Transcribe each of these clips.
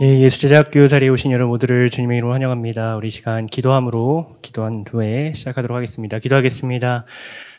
예수제자학교 자리에 오신 여러분 모두를 주님의 이름으로 환영합니다. 우리 시간 기도함으로 기도한 후에 시작하도록 하겠습니다. 기도하겠습니다.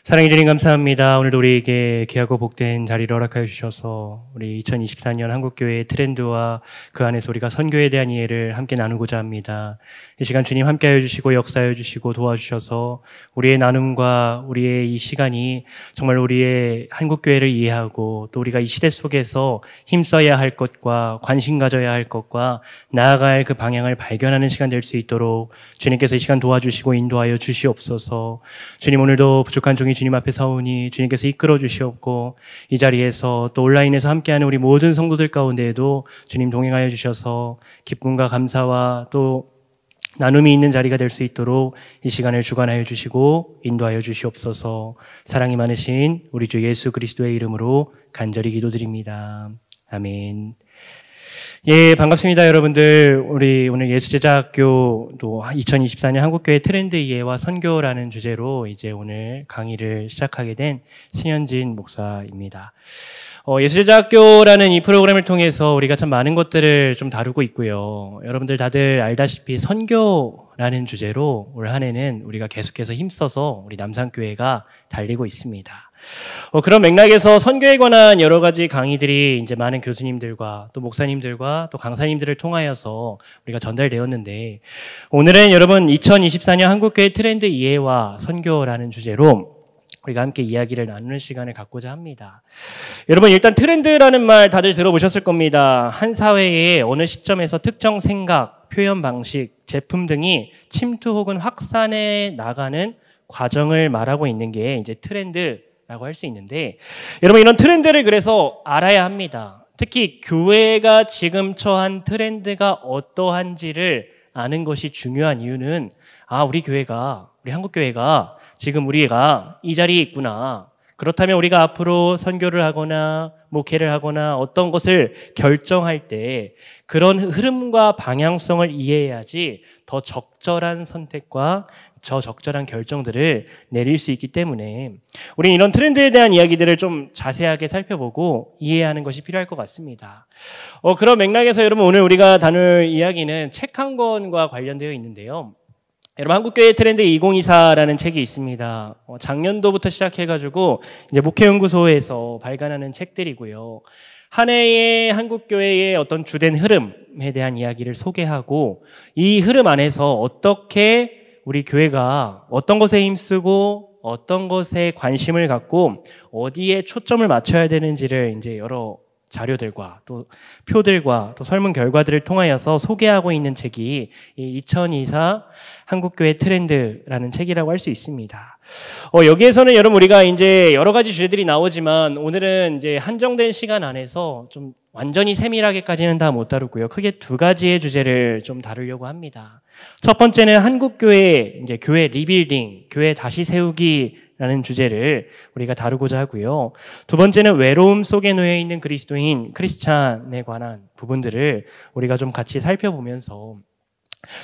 사랑해 주님 감사합니다. 오늘도 우리에게 귀하고 복된 자리를 허락하여 주셔서 우리 2024년 한국교회의 트렌드와 그 안에서 우리가 선교에 대한 이해를 함께 나누고자 합니다. 이 시간 주님 함께하여 주시고 역사하여 주시고 도와주셔서 우리의 나눔과 우리의 이 시간이 정말 우리의 한국교회를 이해하고 또 우리가 이 시대 속에서 힘써야 할 것과 관심 가져야 할 것과 나아갈 그 방향을 발견하는 시간 될 수 있도록 주님께서 이 시간 도와주시고 인도하여 주시옵소서. 주님, 오늘도 부족한 종이 주님 앞에 서오니 주님께서 이끌어 주시옵고 이 자리에서 또 온라인에서 함께하는 우리 모든 성도들 가운데에도 주님 동행하여 주셔서 기쁨과 감사와 또 나눔이 있는 자리가 될 수 있도록 이 시간을 주관하여 주시고 인도하여 주시옵소서. 사랑이 많으신 우리 주 예수 그리스도의 이름으로 간절히 기도드립니다. 아멘. 예, 반갑습니다, 여러분들. 우리 오늘 예수제자학교 또 2024년 한국교회 트렌드 이해와 선교라는 주제로 이제 오늘 강의를 시작하게 된 신현진 목사입니다. 예수제자학교라는 이 프로그램을 통해서 우리가 참 많은 것들을 좀 다루고 있고요. 여러분들 다들 알다시피 선교라는 주제로 올 한 해는 우리가 계속해서 힘써서 우리 남산교회가 달리고 있습니다. 그런 맥락에서 선교에 관한 여러 가지 강의들이 이제 많은 교수님들과 또 목사님들과 또 강사님들을 통하여서 우리가 전달되었는데, 오늘은 여러분 2024년 한국교회 트렌드 이해와 선교라는 주제로 우리가 함께 이야기를 나누는 시간을 갖고자 합니다. 여러분, 일단 트렌드라는 말 다들 들어보셨을 겁니다. 한 사회의 어느 시점에서 특정 생각, 표현 방식, 제품 등이 침투 혹은 확산해 나가는 과정을 말하고 있는 게 이제 트렌드라고 할 수 있는데, 여러분 이런 트렌드를 그래서 알아야 합니다. 특히 교회가 지금 처한 트렌드가 어떠한지를 아는 것이 중요한 이유는 우리 한국교회가 지금 우리가 이 자리에 있구나. 그렇다면 우리가 앞으로 선교를 하거나 목회를 하거나 어떤 것을 결정할 때 그런 흐름과 방향성을 이해해야지 더 적절한 선택과 저 적절한 결정들을 내릴 수 있기 때문에 우리는 이런 트렌드에 대한 이야기들을 좀 자세하게 살펴보고 이해하는 것이 필요할 것 같습니다. 그런 맥락에서 여러분 오늘 우리가 다룰 이야기는 책 한 권과 관련되어 있는데요. 여러분 한국교회 트렌드 2024라는 책이 있습니다. 작년도부터 시작해가지고 이제 목회연구소에서 발간하는 책들이고요. 한 해의 한국교회의 어떤 주된 흐름에 대한 이야기를 소개하고 이 흐름 안에서 어떻게 우리 교회가 어떤 것에 힘쓰고 어떤 것에 관심을 갖고 어디에 초점을 맞춰야 되는지를 이제 여러 자료들과 또 표들과 또 설문 결과들을 통하여서 소개하고 있는 책이 이 2024 한국교회 트렌드라는 책이라고 할 수 있습니다. 여기에서는 여러분 우리가 이제 여러 가지 주제들이 나오지만 오늘은 이제 한정된 시간 안에서 좀 완전히 세밀하게까지는 다 못 다루고요. 크게 두 가지의 주제를 좀 다루려고 합니다. 첫 번째는 한국교회 이제 교회 리빌딩, 교회 다시 세우기라는 주제를 우리가 다루고자 하고요. 두 번째는 외로움 속에 놓여 있는 그리스도인 크리스찬에 관한 부분들을 우리가 좀 같이 살펴보면서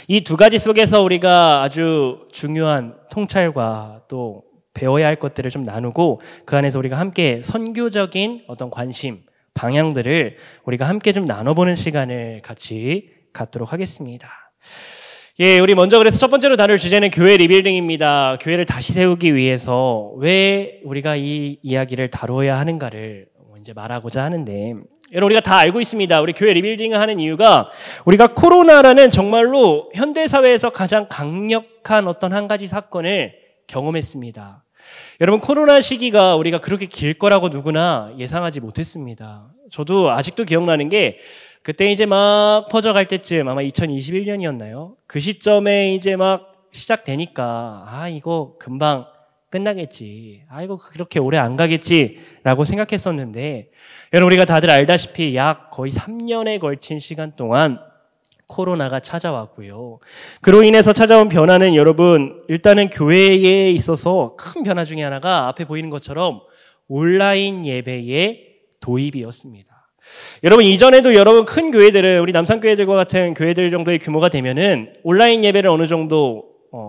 이 두 가지 속에서 우리가 아주 중요한 통찰과 또 배워야 할 것들을 좀 나누고 그 안에서 우리가 함께 선교적인 어떤 관심, 방향들을 우리가 함께 좀 나눠보는 시간을 같이 갖도록 하겠습니다. 예, 우리 먼저 그래서 첫 번째로 다룰 주제는 교회 리빌딩입니다. 교회를 다시 세우기 위해서 왜 우리가 이 이야기를 다뤄야 하는가를 이제 말하고자 하는데, 여러분 우리가 다 알고 있습니다. 우리 교회 리빌딩을 하는 이유가 우리가 코로나라는 정말로 현대사회에서 가장 강력한 어떤 한 가지 사건을 경험했습니다. 여러분 코로나 시기가 우리가 그렇게 길 거라고 누구나 예상하지 못했습니다. 저도 아직도 기억나는 게 그때 이제 막 퍼져갈 때쯤 아마 2021년이었나요? 그 시점에 이제 막 시작되니까 이거 금방 끝나겠지. 이거 그렇게 오래 안 가겠지라고 생각했었는데, 여러분 우리가 다들 알다시피 약 거의 3년에 걸친 시간 동안 코로나가 찾아왔고요. 그로 인해서 찾아온 변화는 여러분 일단은 교회에 있어서 큰 변화 중에 하나가 앞에 보이는 것처럼 온라인 예배의 도입이었습니다. 여러분 이전에도 여러분 큰 교회들은 우리 남산교회들과 같은 교회들 정도의 규모가 되면은 온라인 예배를 어느 정도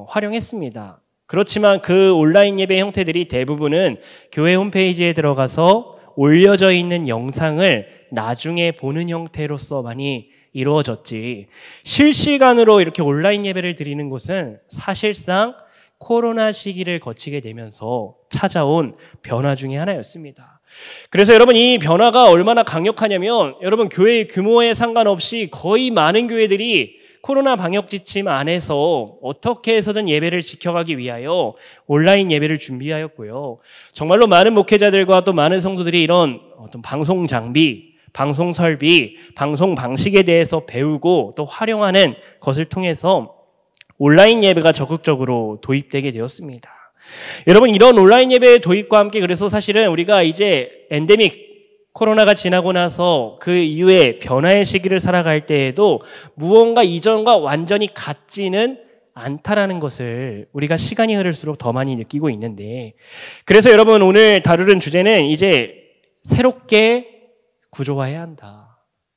활용했습니다. 그렇지만 그 온라인 예배 형태들이 대부분은 교회 홈페이지에 들어가서 올려져 있는 영상을 나중에 보는 형태로서 많이 이루어졌지, 실시간으로 이렇게 온라인 예배를 드리는 곳은 사실상 코로나 시기를 거치게 되면서 찾아온 변화 중에 하나였습니다. 그래서 여러분, 이 변화가 얼마나 강력하냐면, 여러분, 교회의 규모에 상관없이 거의 많은 교회들이 코로나 방역 지침 안에서 어떻게 해서든 예배를 지켜가기 위하여 온라인 예배를 준비하였고요. 정말로 많은 목회자들과 또 많은 성도들이 이런 어떤 방송 장비, 방송 설비, 방송 방식에 대해서 배우고 또 활용하는 것을 통해서 온라인 예배가 적극적으로 도입되게 되었습니다. 여러분, 이런 온라인 예배의 도입과 함께 그래서 사실은 우리가 이제 엔데믹, 코로나가 지나고 나서 그 이후에 변화의 시기를 살아갈 때에도 무언가 이전과 완전히 같지는 않다라는 것을 우리가 시간이 흐를수록 더 많이 느끼고 있는데, 그래서 여러분, 오늘 다루는 주제는 이제 새롭게 구조화해야 한다.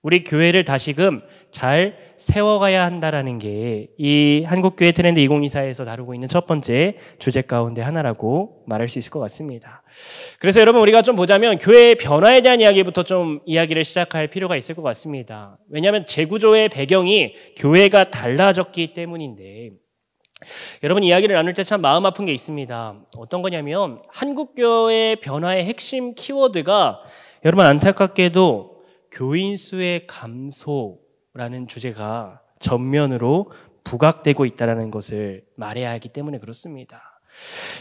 우리 교회를 다시금 잘 세워가야 한다라는 게 이 한국교회 트렌드 2024에서 다루고 있는 첫 번째 주제 가운데 하나라고 말할 수 있을 것 같습니다. 그래서 여러분, 우리가 좀 보자면 교회의 변화에 대한 이야기부터 좀 이야기를 시작할 필요가 있을 것 같습니다. 왜냐하면 재구조의 배경이 교회가 달라졌기 때문인데, 여러분, 이야기를 나눌 때 참 마음 아픈 게 있습니다. 어떤 거냐면 한국교회 변화의 핵심 키워드가 여러분, 안타깝게도 교인 수의 감소라는 주제가 전면으로 부각되고 있다는 것을 말해야 하기 때문에 그렇습니다.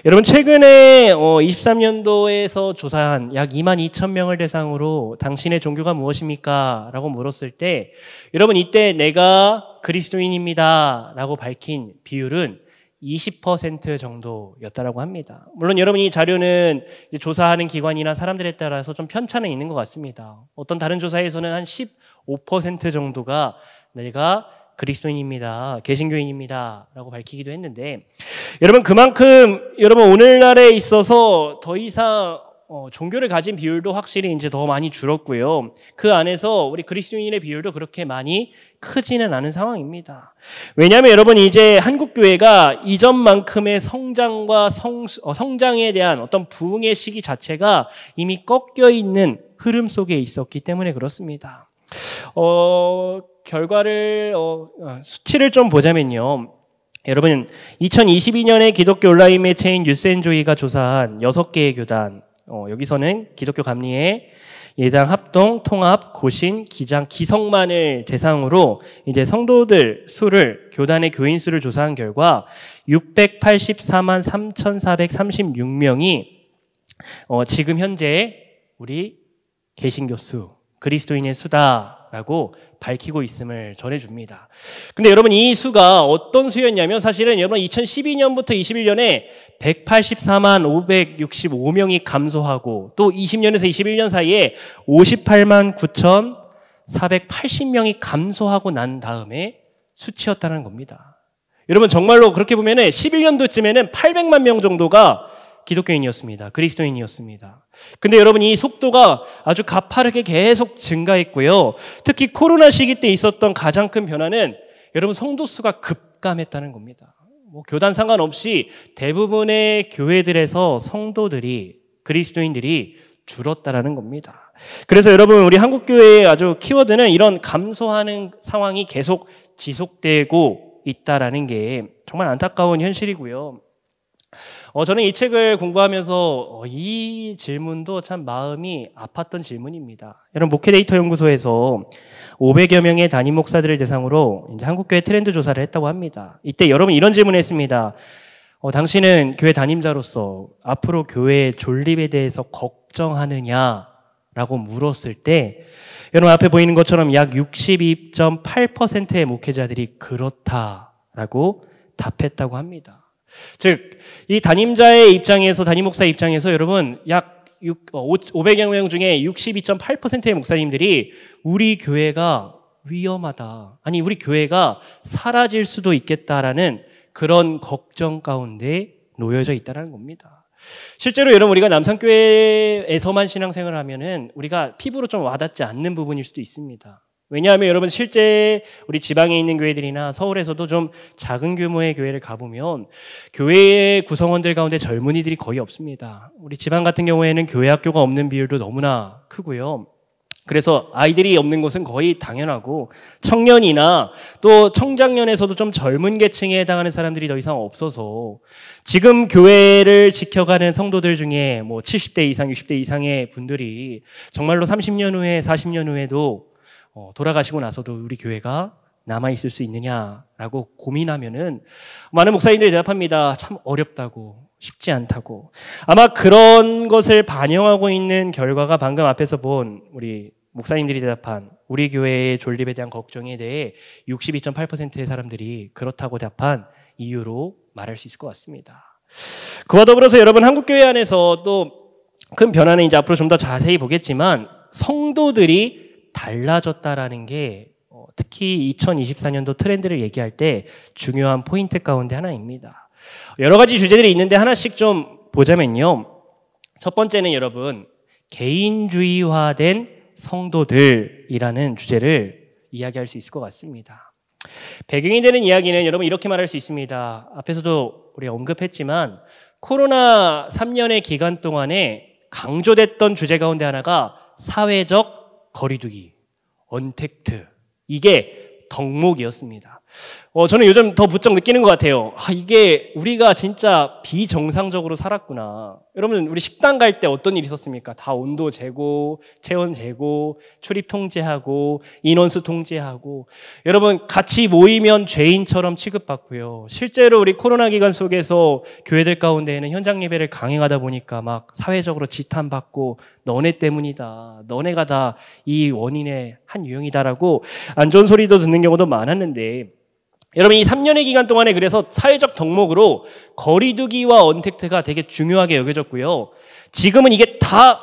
여러분, 최근에 23년도에서 조사한 약 22,000명을 대상으로 당신의 종교가 무엇입니까? 라고 물었을 때, 여러분, 이때 내가 그리스도인입니다 라고 밝힌 비율은 20% 정도였다라고 합니다. 물론 여러분, 이 자료는 조사하는 기관이나 사람들에 따라서 좀 편차는 있는 것 같습니다. 어떤 다른 조사에서는 한 15% 정도가 내가 그리스도인입니다, 개신교인입니다 라고 밝히기도 했는데, 여러분, 그만큼 여러분 오늘날에 있어서 더 이상 종교를 가진 비율도 확실히 이제 더 많이 줄었고요. 그 안에서 우리 그리스도인의 비율도 그렇게 많이 크지는 않은 상황입니다. 왜냐하면 여러분, 이제 한국교회가 이전만큼의 성장과 성장에 대한 어떤 부흥의 시기 자체가 이미 꺾여 있는 흐름 속에 있었기 때문에 그렇습니다. 결과를 수치를 좀 보자면요. 여러분, 2022년에 기독교 온라인 매체인 뉴스앤조이가 조사한 6개의 교단, 여기서는 기독교 감리회, 예당, 합동, 통합, 고신, 기장, 기성만을 대상으로 이제 성도들 수를, 교단의 교인 수를 조사한 결과 684만 3,436명이 지금 현재 우리 개신교 수, 그리스도인의 수다라고 밝히고 있음을 전해줍니다. 근데 여러분, 이 수가 어떤 수였냐면, 사실은 여러분 2012년부터 21년에 184만 565명이 감소하고, 또 20년에서 21년 사이에 58만 9,480명이 감소하고 난 다음에 수치였다는 겁니다. 여러분, 정말로 그렇게 보면은 11년도쯤에는 800만 명 정도가 기독교인이었습니다. 그리스도인이었습니다. 근데 여러분, 이 속도가 아주 가파르게 계속 증가했고요. 특히 코로나 시기 때 있었던 가장 큰 변화는 여러분, 성도 수가 급감했다는 겁니다. 교단 상관없이 대부분의 교회들에서 성도들이, 그리스도인들이 줄었다라는 겁니다. 그래서 여러분, 우리 한국교회의 아주 키워드는 이런 감소하는 상황이 계속 지속되고 있다라는 게 정말 안타까운 현실이고요. 저는 이 책을 공부하면서 이 질문도 참 마음이 아팠던 질문입니다. 여러분, 목회데이터 연구소에서 500여 명의 담임 목사들을 대상으로 이제 한국교회 트렌드 조사를 했다고 합니다. 이때 여러분, 이런 질문을 했습니다. 당신은 교회 담임자로서 앞으로 교회의 존립에 대해서 걱정하느냐라고 물었을 때, 여러분 앞에 보이는 것처럼 약 62.8%의 목회자들이 그렇다라고 답했다고 합니다. 즉, 이 담임자의 입장에서, 담임 목사의 입장에서 여러분, 약 500여 명 중에 62.8%의 목사님들이 우리 교회가 위험하다, 아니 우리 교회가 사라질 수도 있겠다라는 그런 걱정 가운데 놓여져 있다는 겁니다. 실제로 여러분, 우리가 남산교회에서만 신앙생활을 하면은 우리가 피부로 좀 와닿지 않는 부분일 수도 있습니다. 왜냐하면 여러분, 실제 우리 지방에 있는 교회들이나 서울에서도 좀 작은 규모의 교회를 가보면 교회의 구성원들 가운데 젊은이들이 거의 없습니다. 우리 지방 같은 경우에는 교회 학교가 없는 비율도 너무나 크고요. 그래서 아이들이 없는 것은 거의 당연하고 청년이나 또 청장년에서도 좀 젊은 계층에 해당하는 사람들이 더 이상 없어서 지금 교회를 지켜가는 성도들 중에 뭐 70대 이상, 60대 이상의 분들이 정말로 30년 후에 40년 후에도 돌아가시고 나서도 우리 교회가 남아있을 수 있느냐라고 고민하면은 많은 목사님들이 대답합니다. 참 어렵다고, 쉽지 않다고. 아마 그런 것을 반영하고 있는 결과가 방금 앞에서 본 우리 목사님들이 대답한 우리 교회의 존립에 대한 걱정에 대해 62.8%의 사람들이 그렇다고 답한 이유로 말할 수 있을 것 같습니다. 그와 더불어서 여러분 한국교회 안에서 또 큰 변화는 이제 앞으로 좀 더 자세히 보겠지만 성도들이 달라졌다라는 게 특히 2024년도 트렌드를 얘기할 때 중요한 포인트 가운데 하나입니다. 여러 가지 주제들이 있는데 하나씩 좀 보자면요. 첫 번째는 여러분 개인주의화된 성도들이라는 주제를 이야기할 수 있을 것 같습니다. 배경이 되는 이야기는 여러분 이렇게 말할 수 있습니다. 앞에서도 우리 언급했지만 코로나 3년의 기간 동안에 강조됐던 주제 가운데 하나가 사회적 거리두기, 언택트, 이게 덕목이었습니다. 저는 요즘 더 부쩍 느끼는 것 같아요. 이게 우리가 진짜 비정상적으로 살았구나. 여러분 우리 식당 갈 때 어떤 일이 있었습니까? 다 온도 재고, 체온 재고, 출입 통제하고, 인원수 통제하고. 여러분 같이 모이면 죄인처럼 취급받고요. 실제로 우리 코로나 기간 속에서 교회들 가운데에는 현장 예배를 강행하다 보니까 막 사회적으로 지탄받고 너네 때문이다. 너네가 다 이 원인의 한 유형이다라고 안 좋은 소리도 듣는 경우도 많았는데 여러분 이 3년의 기간 동안에 그래서 사회적 덕목으로 거리두기와 언택트가 되게 중요하게 여겨졌고요. 지금은 이게 다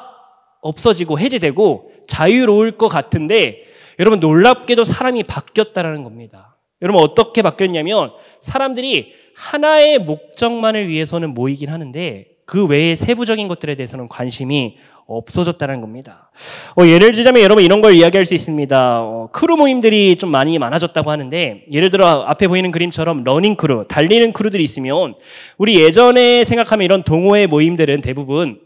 없어지고 해제되고 자유로울 것 같은데 여러분 놀랍게도 사람이 바뀌었다라는 겁니다. 여러분 어떻게 바뀌었냐면 사람들이 하나의 목적만을 위해서는 모이긴 하는데 그 외의 세부적인 것들에 대해서는 관심이 없어졌다는 겁니다. 예를 들자면 여러분 이런 걸 이야기할 수 있습니다. 크루 모임들이 좀 많아졌다고 하는데 예를 들어 앞에 보이는 그림처럼 러닝 크루, 달리는 크루들이 있으면 우리 예전에 생각하면 이런 동호회 모임들은 대부분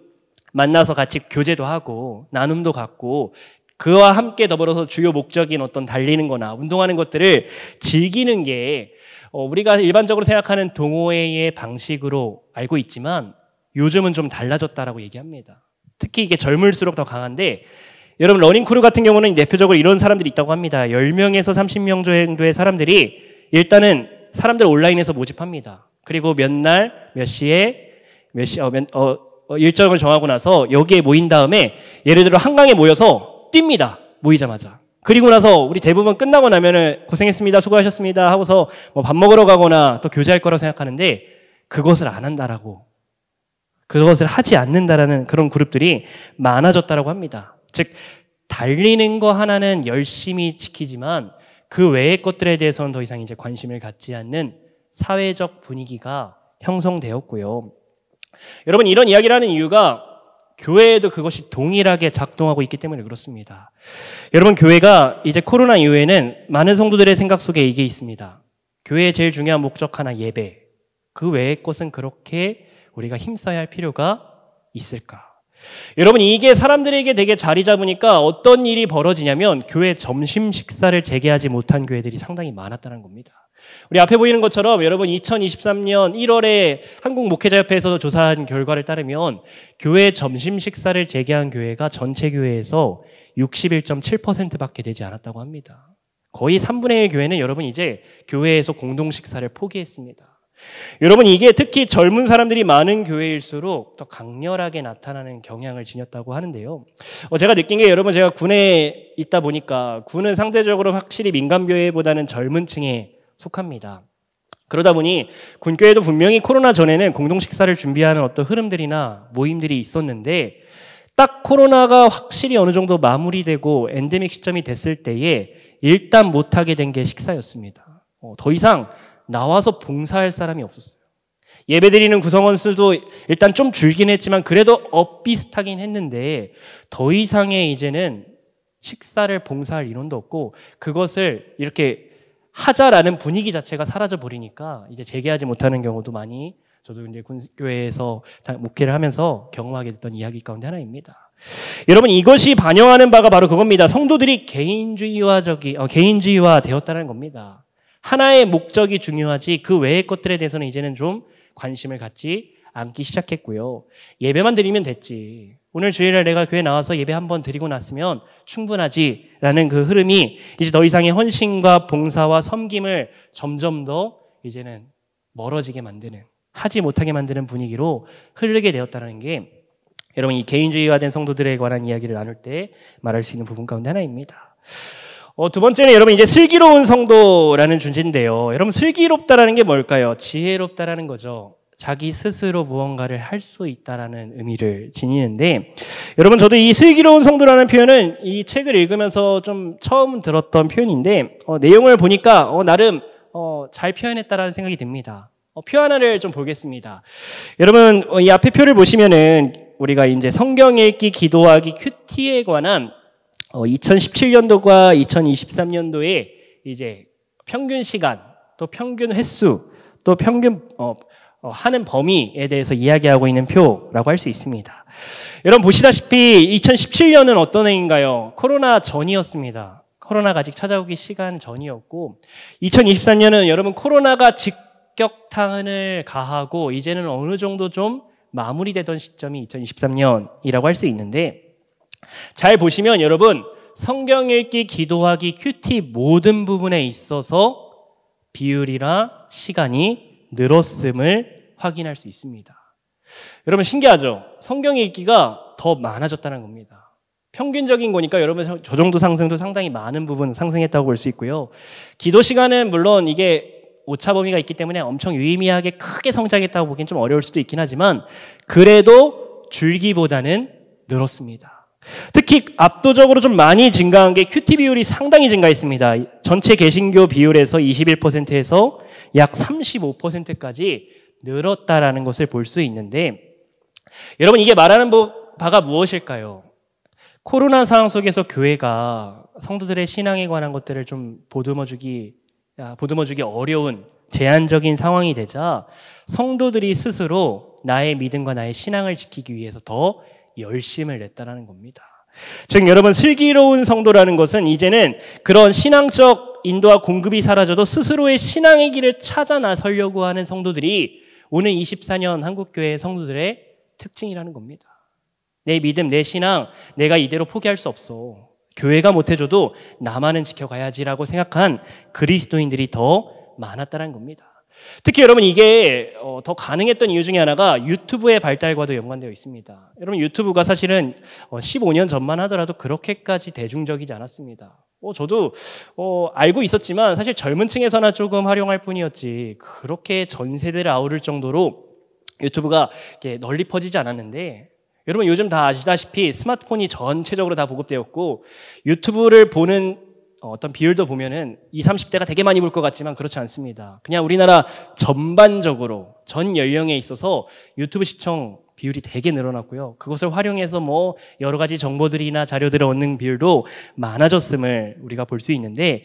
만나서 같이 교제도 하고 나눔도 갖고 그와 함께 더불어서 주요 목적인 어떤 달리는 거나 운동하는 것들을 즐기는 게 우리가 일반적으로 생각하는 동호회의 방식으로 알고 있지만 요즘은 좀 달라졌다라고 얘기합니다. 특히 이게 젊을수록 더 강한데 여러분 러닝크루 같은 경우는 대표적으로 이런 사람들이 있다고 합니다. 10명에서 30명 정도의 사람들이 일단은 사람들 온라인에서 모집합니다. 그리고 몇 날, 몇 시에 일정을 정하고 나서 여기에 모인 다음에 예를 들어 한강에 모여서 뜁니다. 모이자마자. 그리고 나서 우리 대부분 끝나고 나면은 고생했습니다. 수고하셨습니다. 하고서 뭐 밥 먹으러 가거나 또 교제할 거라고 생각하는데 그것을 안 한다라고. 그것을 하지 않는다라는 그런 그룹들이 많아졌다라고 합니다. 즉 달리는 거 하나는 열심히 지키지만 그 외의 것들에 대해서는 더 이상 이제 관심을 갖지 않는 사회적 분위기가 형성되었고요. 여러분 이런 이야기를 하는 이유가 교회에도 그것이 동일하게 작동하고 있기 때문에 그렇습니다. 여러분 교회가 이제 코로나 이후에는 많은 성도들의 생각 속에 이게 있습니다. 교회의 제일 중요한 목적 하나 예배. 그 외의 것은 그렇게 우리가 힘써야 할 필요가 있을까? 여러분 이게 사람들에게 되게 자리 잡으니까 어떤 일이 벌어지냐면 교회 점심 식사를 재개하지 못한 교회들이 상당히 많았다는 겁니다. 우리 앞에 보이는 것처럼 여러분 2023년 1월에 한국목회자협회에서 조사한 결과를 따르면 교회 점심 식사를 재개한 교회가 전체 교회에서 61.7%밖에 되지 않았다고 합니다. 거의 3분의 1 교회는 여러분 이제 교회에서 공동 식사를 포기했습니다. 여러분 이게 특히 젊은 사람들이 많은 교회일수록 더 강렬하게 나타나는 경향을 지녔다고 하는데요. 제가 느낀 게 여러분 제가 군에 있다 보니까 군은 상대적으로 확실히 민간교회보다는 젊은 층에 속합니다. 그러다 보니 군교회도 분명히 코로나 전에는 공동식사를 준비하는 어떤 흐름들이나 모임들이 있었는데 딱 코로나가 확실히 어느 정도 마무리되고 엔데믹 시점이 됐을 때에 일단 못하게 된 게 식사였습니다. 더 이상 나와서 봉사할 사람이 없었어요. 예배드리는 구성원 수도 일단 좀 줄긴 했지만 그래도 비슷하긴 했는데 더 이상의 이제는 식사를 봉사할 인원도 없고 그것을 이렇게 하자라는 분위기 자체가 사라져 버리니까 이제 재개하지 못하는 경우도 많이 저도 이제 군교회에서 목회를 하면서 경험하게 됐던 이야기 가운데 하나입니다. 여러분 이것이 반영하는 바가 바로 그겁니다. 성도들이 개인주의화 되었다는 겁니다. 하나의 목적이 중요하지 그 외의 것들에 대해서는 이제는 좀 관심을 갖지 않기 시작했고요. 예배만 드리면 됐지. 오늘 주일날 내가 교회 나와서 예배 한번 드리고 났으면 충분하지라는 그 흐름이 이제 더 이상의 헌신과 봉사와 섬김을 점점 더 이제는 멀어지게 만드는, 하지 못하게 만드는 분위기로 흐르게 되었다는 게 여러분 이 개인주의화된 성도들에 관한 이야기를 나눌 때 말할 수 있는 부분 가운데 하나입니다. 두 번째는 여러분 이제 슬기로운 성도라는 주제인데요. 여러분 슬기롭다라는 게 뭘까요? 지혜롭다라는 거죠. 자기 스스로 무언가를 할 수 있다라는 의미를 지니는데 여러분 저도 이 슬기로운 성도라는 표현은 이 책을 읽으면서 좀 처음 들었던 표현인데 내용을 보니까 나름 잘 표현했다라는 생각이 듭니다. 표 하나를 좀 보겠습니다. 여러분 이 앞에 표를 보시면은 우리가 이제 성경 읽기, 기도하기, 큐티에 관한 2017년도과 2023년도에 이제 평균 시간, 또 평균 횟수, 또 평균 하는 범위에 대해서 이야기하고 있는 표라고 할 수 있습니다. 여러분 보시다시피 2017년은 어떤 해인가요? 코로나 전이었습니다. 코로나가 아직 찾아오기 시간 전이었고 2023년은 여러분 코로나가 직격탄을 가하고 이제는 어느 정도 좀 마무리되던 시점이 2023년이라고 할 수 있는데 잘 보시면 여러분 성경 읽기, 기도하기, 큐티 모든 부분에 있어서 비율이나 시간이 늘었음을 확인할 수 있습니다. 여러분 신기하죠? 성경 읽기가 더 많아졌다는 겁니다. 평균적인 거니까 여러분 저 정도 상승도 상당히 많은 부분 상승했다고 볼 수 있고요. 기도 시간은 물론 이게 오차 범위가 있기 때문에 엄청 유의미하게 크게 성장했다고 보기엔 좀 어려울 수도 있긴 하지만 그래도 줄기보다는 늘었습니다. 특히 압도적으로 좀 많이 증가한 게 큐티 비율이 상당히 증가했습니다. 전체 개신교 비율에서 21%에서 약 35%까지 늘었다라는 것을 볼 수 있는데 여러분 이게 말하는 바가 무엇일까요? 코로나 상황 속에서 교회가 성도들의 신앙에 관한 것들을 좀 보듬어주기 어려운 제한적인 상황이 되자 성도들이 스스로 나의 믿음과 나의 신앙을 지키기 위해서 더 열심을 냈다는 겁니다. 즉 여러분 슬기로운 성도라는 것은 이제는 그런 신앙적 인도와 공급이 사라져도 스스로의 신앙의 길을 찾아 나서려고 하는 성도들이 오늘 24년 한국교회 성도들의 특징이라는 겁니다. 내 믿음, 내 신앙 내가 이대로 포기할 수 없어. 교회가 못해줘도 나만은 지켜가야지라고 생각한 그리스도인들이 더 많았다는 겁니다. 특히 여러분 이게 더 가능했던 이유 중에 하나가 유튜브의 발달과도 연관되어 있습니다. 여러분 유튜브가 사실은 15년 전만 하더라도 그렇게까지 대중적이지 않았습니다. 저도 알고 있었지만 사실 젊은 층에서나 조금 활용할 뿐이었지 그렇게 전 세대를 아우를 정도로 유튜브가 이렇게 널리 퍼지지 않았는데 여러분 요즘 다 아시다시피 스마트폰이 전체적으로 다 보급되었고 유튜브를 보는 어떤 비율도 보면은 20, 30대가 되게 많이 볼 것 같지만 그렇지 않습니다. 그냥 우리나라 전반적으로 전 연령에 있어서 유튜브 시청 비율이 되게 늘어났고요. 그것을 활용해서 뭐 여러 가지 정보들이나 자료들을 얻는 비율도 많아졌음을 우리가 볼 수 있는데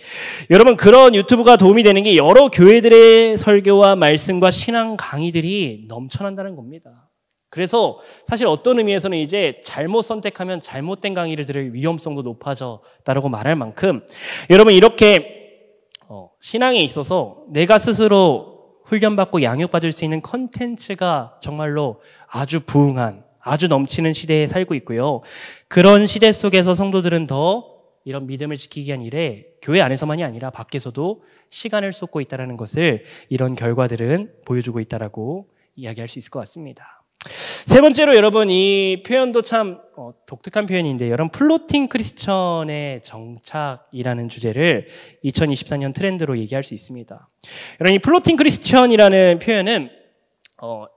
여러분 그런 유튜브가 도움이 되는 게 여러 교회들의 설교와 말씀과 신앙 강의들이 넘쳐난다는 겁니다. 그래서 사실 어떤 의미에서는 이제 잘못 선택하면 잘못된 강의를 들을 위험성도 높아졌다라고 말할 만큼 여러분 이렇게 신앙에 있어서 내가 스스로 훈련받고 양육받을 수 있는 컨텐츠가 정말로 아주 부흥한 아주 넘치는 시대에 살고 있고요. 그런 시대 속에서 성도들은 더 이런 믿음을 지키기 위한 일에 교회 안에서만이 아니라 밖에서도 시간을 쏟고 있다는 것을 이런 결과들은 보여주고 있다라고 이야기할 수 있을 것 같습니다. 세 번째로 여러분 이 표현도 참 독특한 표현인데 여러분 플로팅 크리스천의 정착이라는 주제를 2024년 트렌드로 얘기할 수 있습니다. 여러분 이 플로팅 크리스천이라는 표현은 이거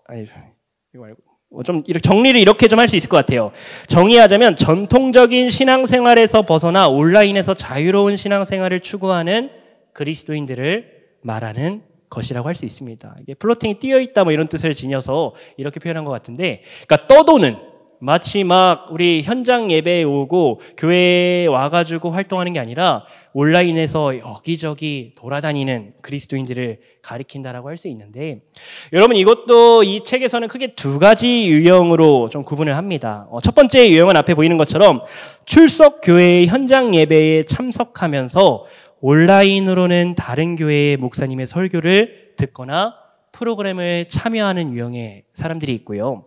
말고 좀 이렇게 정리를 이렇게 좀 할 수 있을 것 같아요. 정의하자면 전통적인 신앙생활에서 벗어나 온라인에서 자유로운 신앙생활을 추구하는 그리스도인들을 말하는 것이라고 할 수 있습니다. 이게 플로팅이 띄어있다 뭐 이런 뜻을 지녀서 이렇게 표현한 것 같은데, 그러니까 떠도는 마치 막 우리 현장 예배에 오고 교회에 와가지고 활동하는 게 아니라 온라인에서 여기저기 돌아다니는 그리스도인들을 가리킨다라고 할 수 있는데, 여러분 이것도 이 책에서는 크게 두 가지 유형으로 좀 구분을 합니다. 첫 번째 유형은 앞에 보이는 것처럼 출석 교회의 현장 예배에 참석하면서 온라인으로는 다른 교회의 목사님의 설교를 듣거나 프로그램을 참여하는 유형의 사람들이 있고요.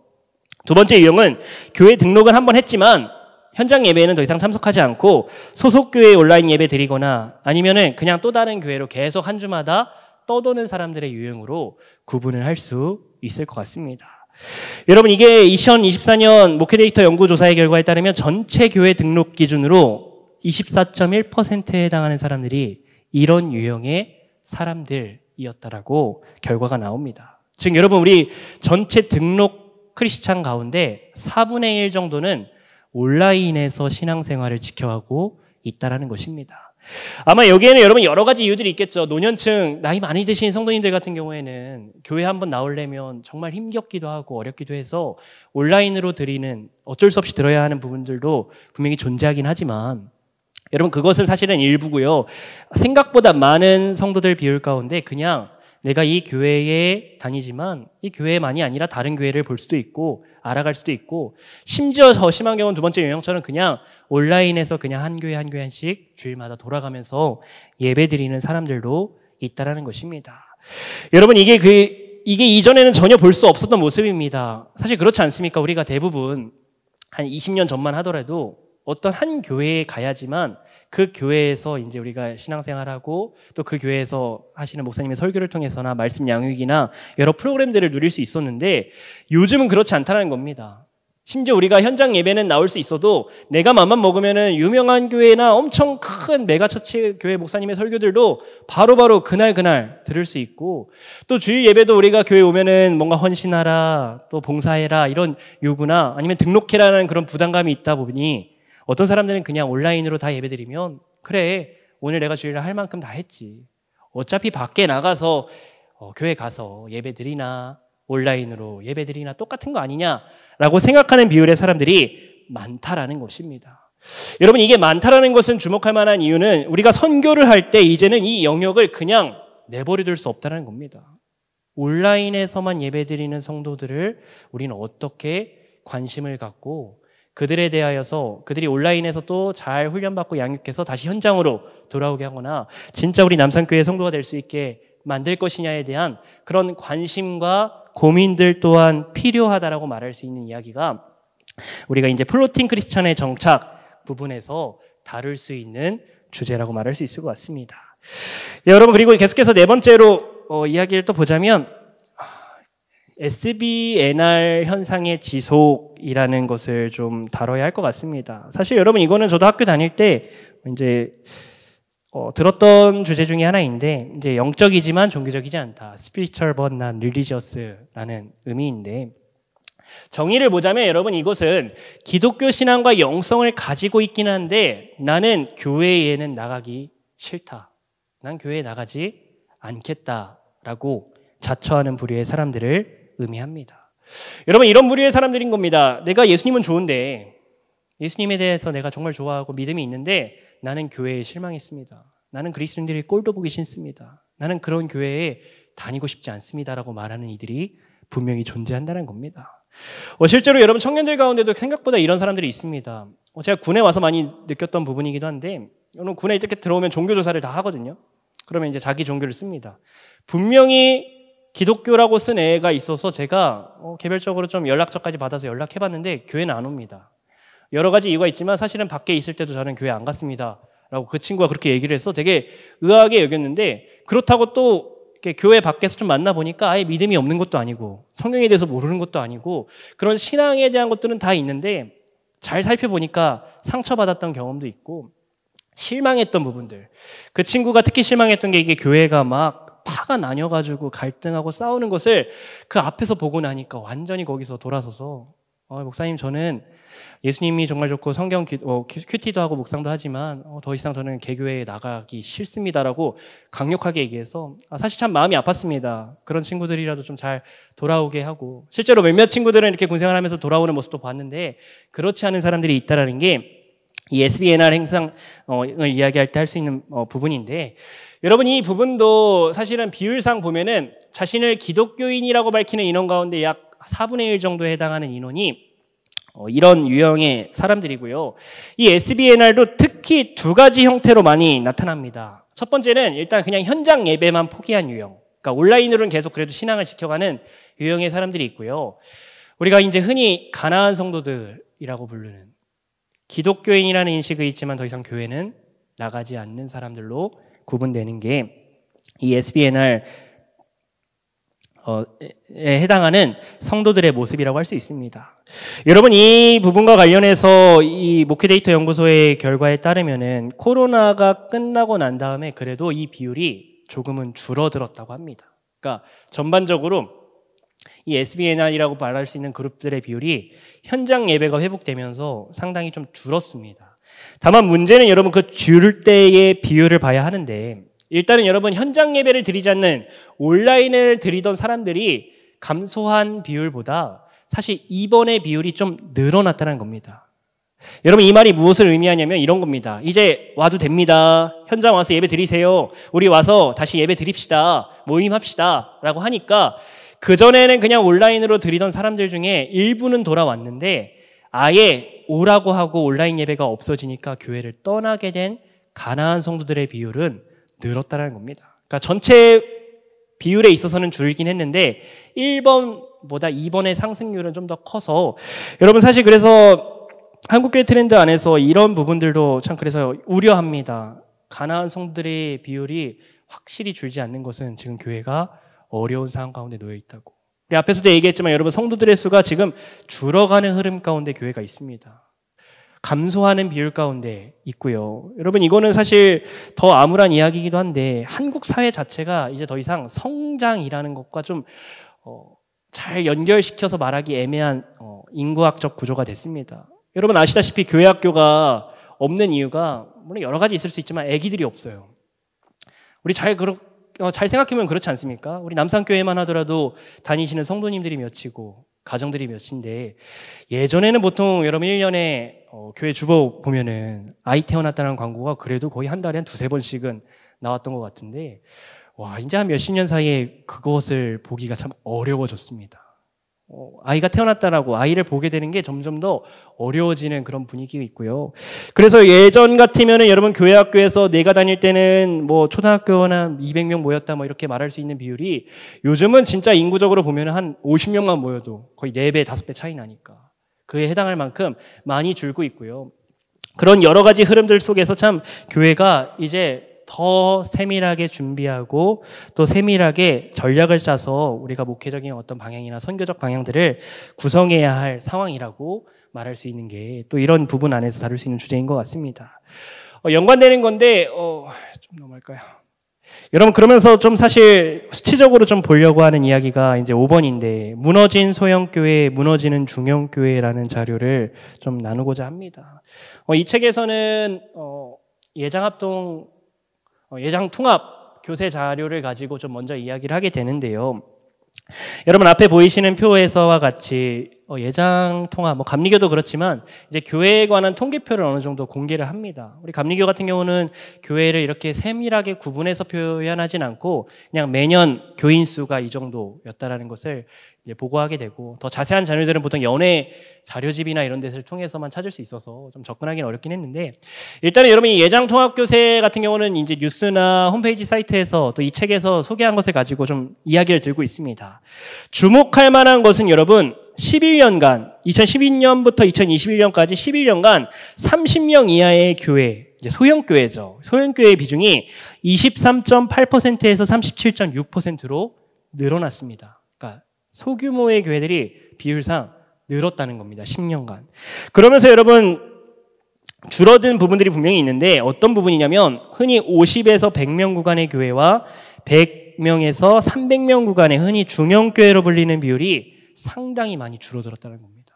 두 번째 유형은 교회 등록은 한번 했지만 현장 예배에는 더 이상 참석하지 않고 소속 교회 온라인 예배 드리거나 아니면은 그냥 또 다른 교회로 계속 한 주마다 떠도는 사람들의 유형으로 구분을 할 수 있을 것 같습니다. 여러분 이게 2024년 목회데이터 연구조사의 결과에 따르면 전체 교회 등록 기준으로 24.1%에 해당하는 사람들이 이런 유형의 사람들이었다라고 결과가 나옵니다. 즉 여러분 우리 전체 등록 크리스찬 가운데 4분의 1 정도는 온라인에서 신앙생활을 지켜가고 있다라는 것입니다. 아마 여기에는 여러분 여러 가지 이유들이 있겠죠. 노년층, 나이 많이 드신 성도님들 같은 경우에는 교회 한번 나오려면 정말 힘겹기도 하고 어렵기도 해서 온라인으로 드리는 어쩔 수 없이 들어야 하는 부분들도 분명히 존재하긴 하지만 여러분 그것은 사실은 일부고요. 생각보다 많은 성도들 비율 가운데 그냥 내가 이 교회에 다니지만 이 교회만이 아니라 다른 교회를 볼 수도 있고 알아갈 수도 있고 심지어 더 심한 경우는 두 번째 유형처럼 그냥 온라인에서 그냥 한 교회 한 교회씩 주일마다 돌아가면서 예배 드리는 사람들도 있다라는 것입니다. 여러분 이게 이전에는 전혀 볼 수 없었던 모습입니다. 사실 그렇지 않습니까? 우리가 대부분 한 20년 전만 하더라도 어떤 한 교회에 가야지만 그 교회에서 이제 우리가 신앙생활하고 또 그 교회에서 하시는 목사님의 설교를 통해서나 말씀 양육이나 여러 프로그램들을 누릴 수 있었는데 요즘은 그렇지 않다는 겁니다. 심지어 우리가 현장 예배는 나올 수 있어도 내가 맘만 먹으면은 유명한 교회나 엄청 큰 메가처치 교회 목사님의 설교들도 바로바로 그날 들을 수 있고 또 주일 예배도 우리가 교회 오면은 뭔가 헌신하라 또 봉사해라 이런 요구나 아니면 등록해라는 그런 부담감이 있다 보니 어떤 사람들은 그냥 온라인으로 다 예배드리면 그래 오늘 내가 주일날 할 만큼 다 했지 어차피 밖에 나가서 교회 가서 예배드리나 온라인으로 예배드리나 똑같은 거 아니냐라고 생각하는 비율의 사람들이 많다라는 것입니다. 여러분 이게 많다라는 것은 주목할 만한 이유는 우리가 선교를 할 때 이제는 이 영역을 그냥 내버려둘 수 없다는 겁니다. 온라인에서만 예배드리는 성도들을 우리는 어떻게 관심을 갖고 그들에 대하여서 그들이 온라인에서 또 잘 훈련받고 양육해서 다시 현장으로 돌아오게 하거나 진짜 우리 남산교회 성도가 될 수 있게 만들 것이냐에 대한 그런 관심과 고민들 또한 필요하다라고 말할 수 있는 이야기가 우리가 이제 플로팅 크리스찬의 정착 부분에서 다룰 수 있는 주제라고 말할 수 있을 것 같습니다. 여러분 그리고 계속해서 네 번째로 이야기를 또 보자면 SBNR 현상의 지속이라는 것을 좀 다뤄야 할 것 같습니다. 사실 여러분 이거는 저도 학교 다닐 때 이제 들었던 주제 중에 하나인데 이제 영적이지만 종교적이지 않다. Spiritual but not religious라는 의미인데 정의를 보자면 여러분 이것은 기독교 신앙과 영성을 가지고 있긴 한데 나는 교회에는 나가기 싫다. 난 교회에 나가지 않겠다라고 자처하는 부류의 사람들을 의미합니다. 여러분 이런 부류의 사람들인 겁니다. 내가 예수님은 좋은데 예수님에 대해서 내가 정말 좋아하고 믿음이 있는데 나는 교회에 실망했습니다. 나는 그리스도인들이 꼴도 보기 싫습니다. 나는 그런 교회에 다니고 싶지 않습니다라고 말하는 이들이 분명히 존재한다는 겁니다. 실제로 여러분 청년들 가운데도 생각보다 이런 사람들이 있습니다. 제가 군에 와서 많이 느꼈던 부분이기도 한데 여러분 군에 이렇게 들어오면 종교조사를 다 하거든요. 그러면 이제 자기 종교를 씁니다. 분명히 기독교라고 쓴 애가 있어서 제가 개별적으로 좀 연락처까지 받아서 연락해봤는데 교회는 안 옵니다. 여러 가지 이유가 있지만 사실은 밖에 있을 때도 저는 교회 안 갔습니다. 라고 그 친구가 그렇게 얘기를 해서 되게 의아하게 여겼는데 그렇다고 또 이렇게 교회 밖에서 좀 만나보니까 아예 믿음이 없는 것도 아니고 성경에 대해서 모르는 것도 아니고 그런 신앙에 대한 것들은 다 있는데 잘 살펴보니까 상처받았던 경험도 있고 실망했던 부분들. 그 친구가 특히 실망했던 게 이게 교회가 막 파가 나뉘어가지고 갈등하고 싸우는 것을 그 앞에서 보고 나니까 완전히 거기서 돌아서서 목사님 저는 예수님이 정말 좋고 성경 큐티도 하고 묵상도 하지만 더 이상 저는 개교회에 나가기 싫습니다라고 강력하게 얘기해서 사실 참 마음이 아팠습니다. 그런 친구들이라도 좀 잘 돌아오게 하고, 실제로 몇몇 친구들은 이렇게 군생활 하면서 돌아오는 모습도 봤는데 그렇지 않은 사람들이 있다라는 게 이 SBNR 행상을 이야기할 때 할 수 있는 부분인데, 여러분 이 부분도 사실은 비율상 보면은 자신을 기독교인이라고 밝히는 인원 가운데 약 4분의 1 정도에 해당하는 인원이 이런 유형의 사람들이고요. 이 SBNR도 특히 두 가지 형태로 많이 나타납니다. 첫 번째는 일단 그냥 현장 예배만 포기한 유형, 그러니까 온라인으로는 계속 그래도 신앙을 지켜가는 유형의 사람들이 있고요. 우리가 이제 흔히 가나안 성도들이라고 부르는, 기독교인이라는 인식이 있지만 더 이상 교회는 나가지 않는 사람들로 구분되는 게 이 SBNR 에 해당하는 성도들의 모습이라고 할 수 있습니다. 여러분 이 부분과 관련해서 이 목회데이터 연구소의 결과에 따르면은 코로나가 끝나고 난 다음에 그래도 이 비율이 조금은 줄어들었다고 합니다. 그러니까 전반적으로 이 SBNR이라고 말할 수 있는 그룹들의 비율이 현장 예배가 회복되면서 상당히 좀 줄었습니다. 다만 문제는 여러분 그 줄 때의 비율을 봐야 하는데, 일단은 여러분 현장 예배를 드리지 않는 온라인을 드리던 사람들이 감소한 비율보다 사실 이번의 비율이 좀 늘어났다는 겁니다. 여러분 이 말이 무엇을 의미하냐면 이런 겁니다. 이제 와도 됩니다. 현장 와서 예배 드리세요. 우리 와서 다시 예배 드립시다. 모임합시다. 라고 하니까 그전에는 그냥 온라인으로 드리던 사람들 중에 일부는 돌아왔는데 아예 오라고 하고 온라인 예배가 없어지니까 교회를 떠나게 된 가나안 성도들의 비율은 늘었다는 겁니다. 그러니까 전체 비율에 있어서는 줄긴 했는데 1번보다 2번의 상승률은 좀 더 커서, 여러분 사실 그래서 한국교회 트렌드 안에서 이런 부분들도 참 그래서 우려합니다. 가나안 성도들의 비율이 확실히 줄지 않는 것은 지금 교회가 어려운 상황 가운데 놓여 있다고. 우리 앞에서도 얘기했지만 여러분 성도들의 수가 지금 줄어가는 흐름 가운데 교회가 있습니다. 감소하는 비율 가운데 있고요. 여러분 이거는 사실 더 암울한 이야기이기도 한데 한국 사회 자체가 이제 더 이상 성장이라는 것과 좀 잘 연결시켜서 말하기 애매한 인구학적 구조가 됐습니다. 여러분 아시다시피 교회 학교가 없는 이유가 물론 여러 가지 있을 수 있지만 아기들이 없어요. 우리 잘 생각해보면 그렇지 않습니까? 우리 남산교회만 하더라도 다니시는 성도님들이 몇이고 가정들이 몇인데, 예전에는 보통 여러분 1년에 교회 주보 보면은 아이 태어났다는 광고가 그래도 거의 한 달에 한 2-3번씩은 나왔던 것 같은데, 와 이제 한 몇십 년 사이에 그것을 보기가 참 어려워졌습니다. 아이가 태어났다라고 아이를 보게 되는 게 점점 더 어려워지는 그런 분위기가 있고요. 그래서 예전 같으면은 여러분 교회 학교에서 내가 다닐 때는 뭐 초등학교나 200명 모였다 뭐 이렇게 말할 수 있는 비율이 요즘은 진짜 인구적으로 보면은 한 50명만 모여도 거의 4배, 5배 차이 나니까 그에 해당할 만큼 많이 줄고 있고요. 그런 여러 가지 흐름들 속에서 참 교회가 이제 더 세밀하게 준비하고 또 세밀하게 전략을 짜서 우리가 목회적인 어떤 방향이나 선교적 방향들을 구성해야 할 상황이라고 말할 수 있는 게 또 이런 부분 안에서 다룰 수 있는 주제인 것 같습니다. 연관되는 건데 좀 넘어갈까요? 여러분 그러면서 좀 사실 수치적으로 좀 보려고 하는 이야기가 이제 5번인데 무너진 소형교회, 무너지는 중형교회라는 자료를 좀 나누고자 합니다. 이 책에서는 예장 통합 교세 자료를 가지고 좀 먼저 이야기를 하게 되는데요. 여러분 앞에 보이시는 표에서와 같이 예장 통합, 뭐 감리교도 그렇지만 이제 교회에 관한 통계표를 어느 정도 공개를 합니다. 우리 감리교 같은 경우는 교회를 이렇게 세밀하게 구분해서 표현하진 않고 그냥 매년 교인 수가 이 정도였다라는 것을 이제 보고하게 되고, 더 자세한 자료들은 보통 연회 자료집이나 이런 데를 통해서만 찾을 수 있어서 좀 접근하기는 어렵긴 했는데, 일단은 여러분 이 예장 통합 교세 같은 경우는 이제 뉴스나 홈페이지 사이트에서 또 이 책에서 소개한 것을 가지고 좀 이야기를 들고 있습니다. 주목할 만한 것은 여러분 11년간 2012년부터 2021년까지 11년간 30명 이하의 교회, 이제 소형교회죠. 소형교회의 비중이 23.8%에서 37.6%로 늘어났습니다. 그러니까 소규모의 교회들이 비율상 늘었다는 겁니다. 10년간. 그러면서 여러분 줄어든 부분들이 분명히 있는데 어떤 부분이냐면 흔히 50에서 100명 구간의 교회와 100명에서 300명 구간의 흔히 중형교회로 불리는 비율이 상당히 많이 줄어들었다는 겁니다.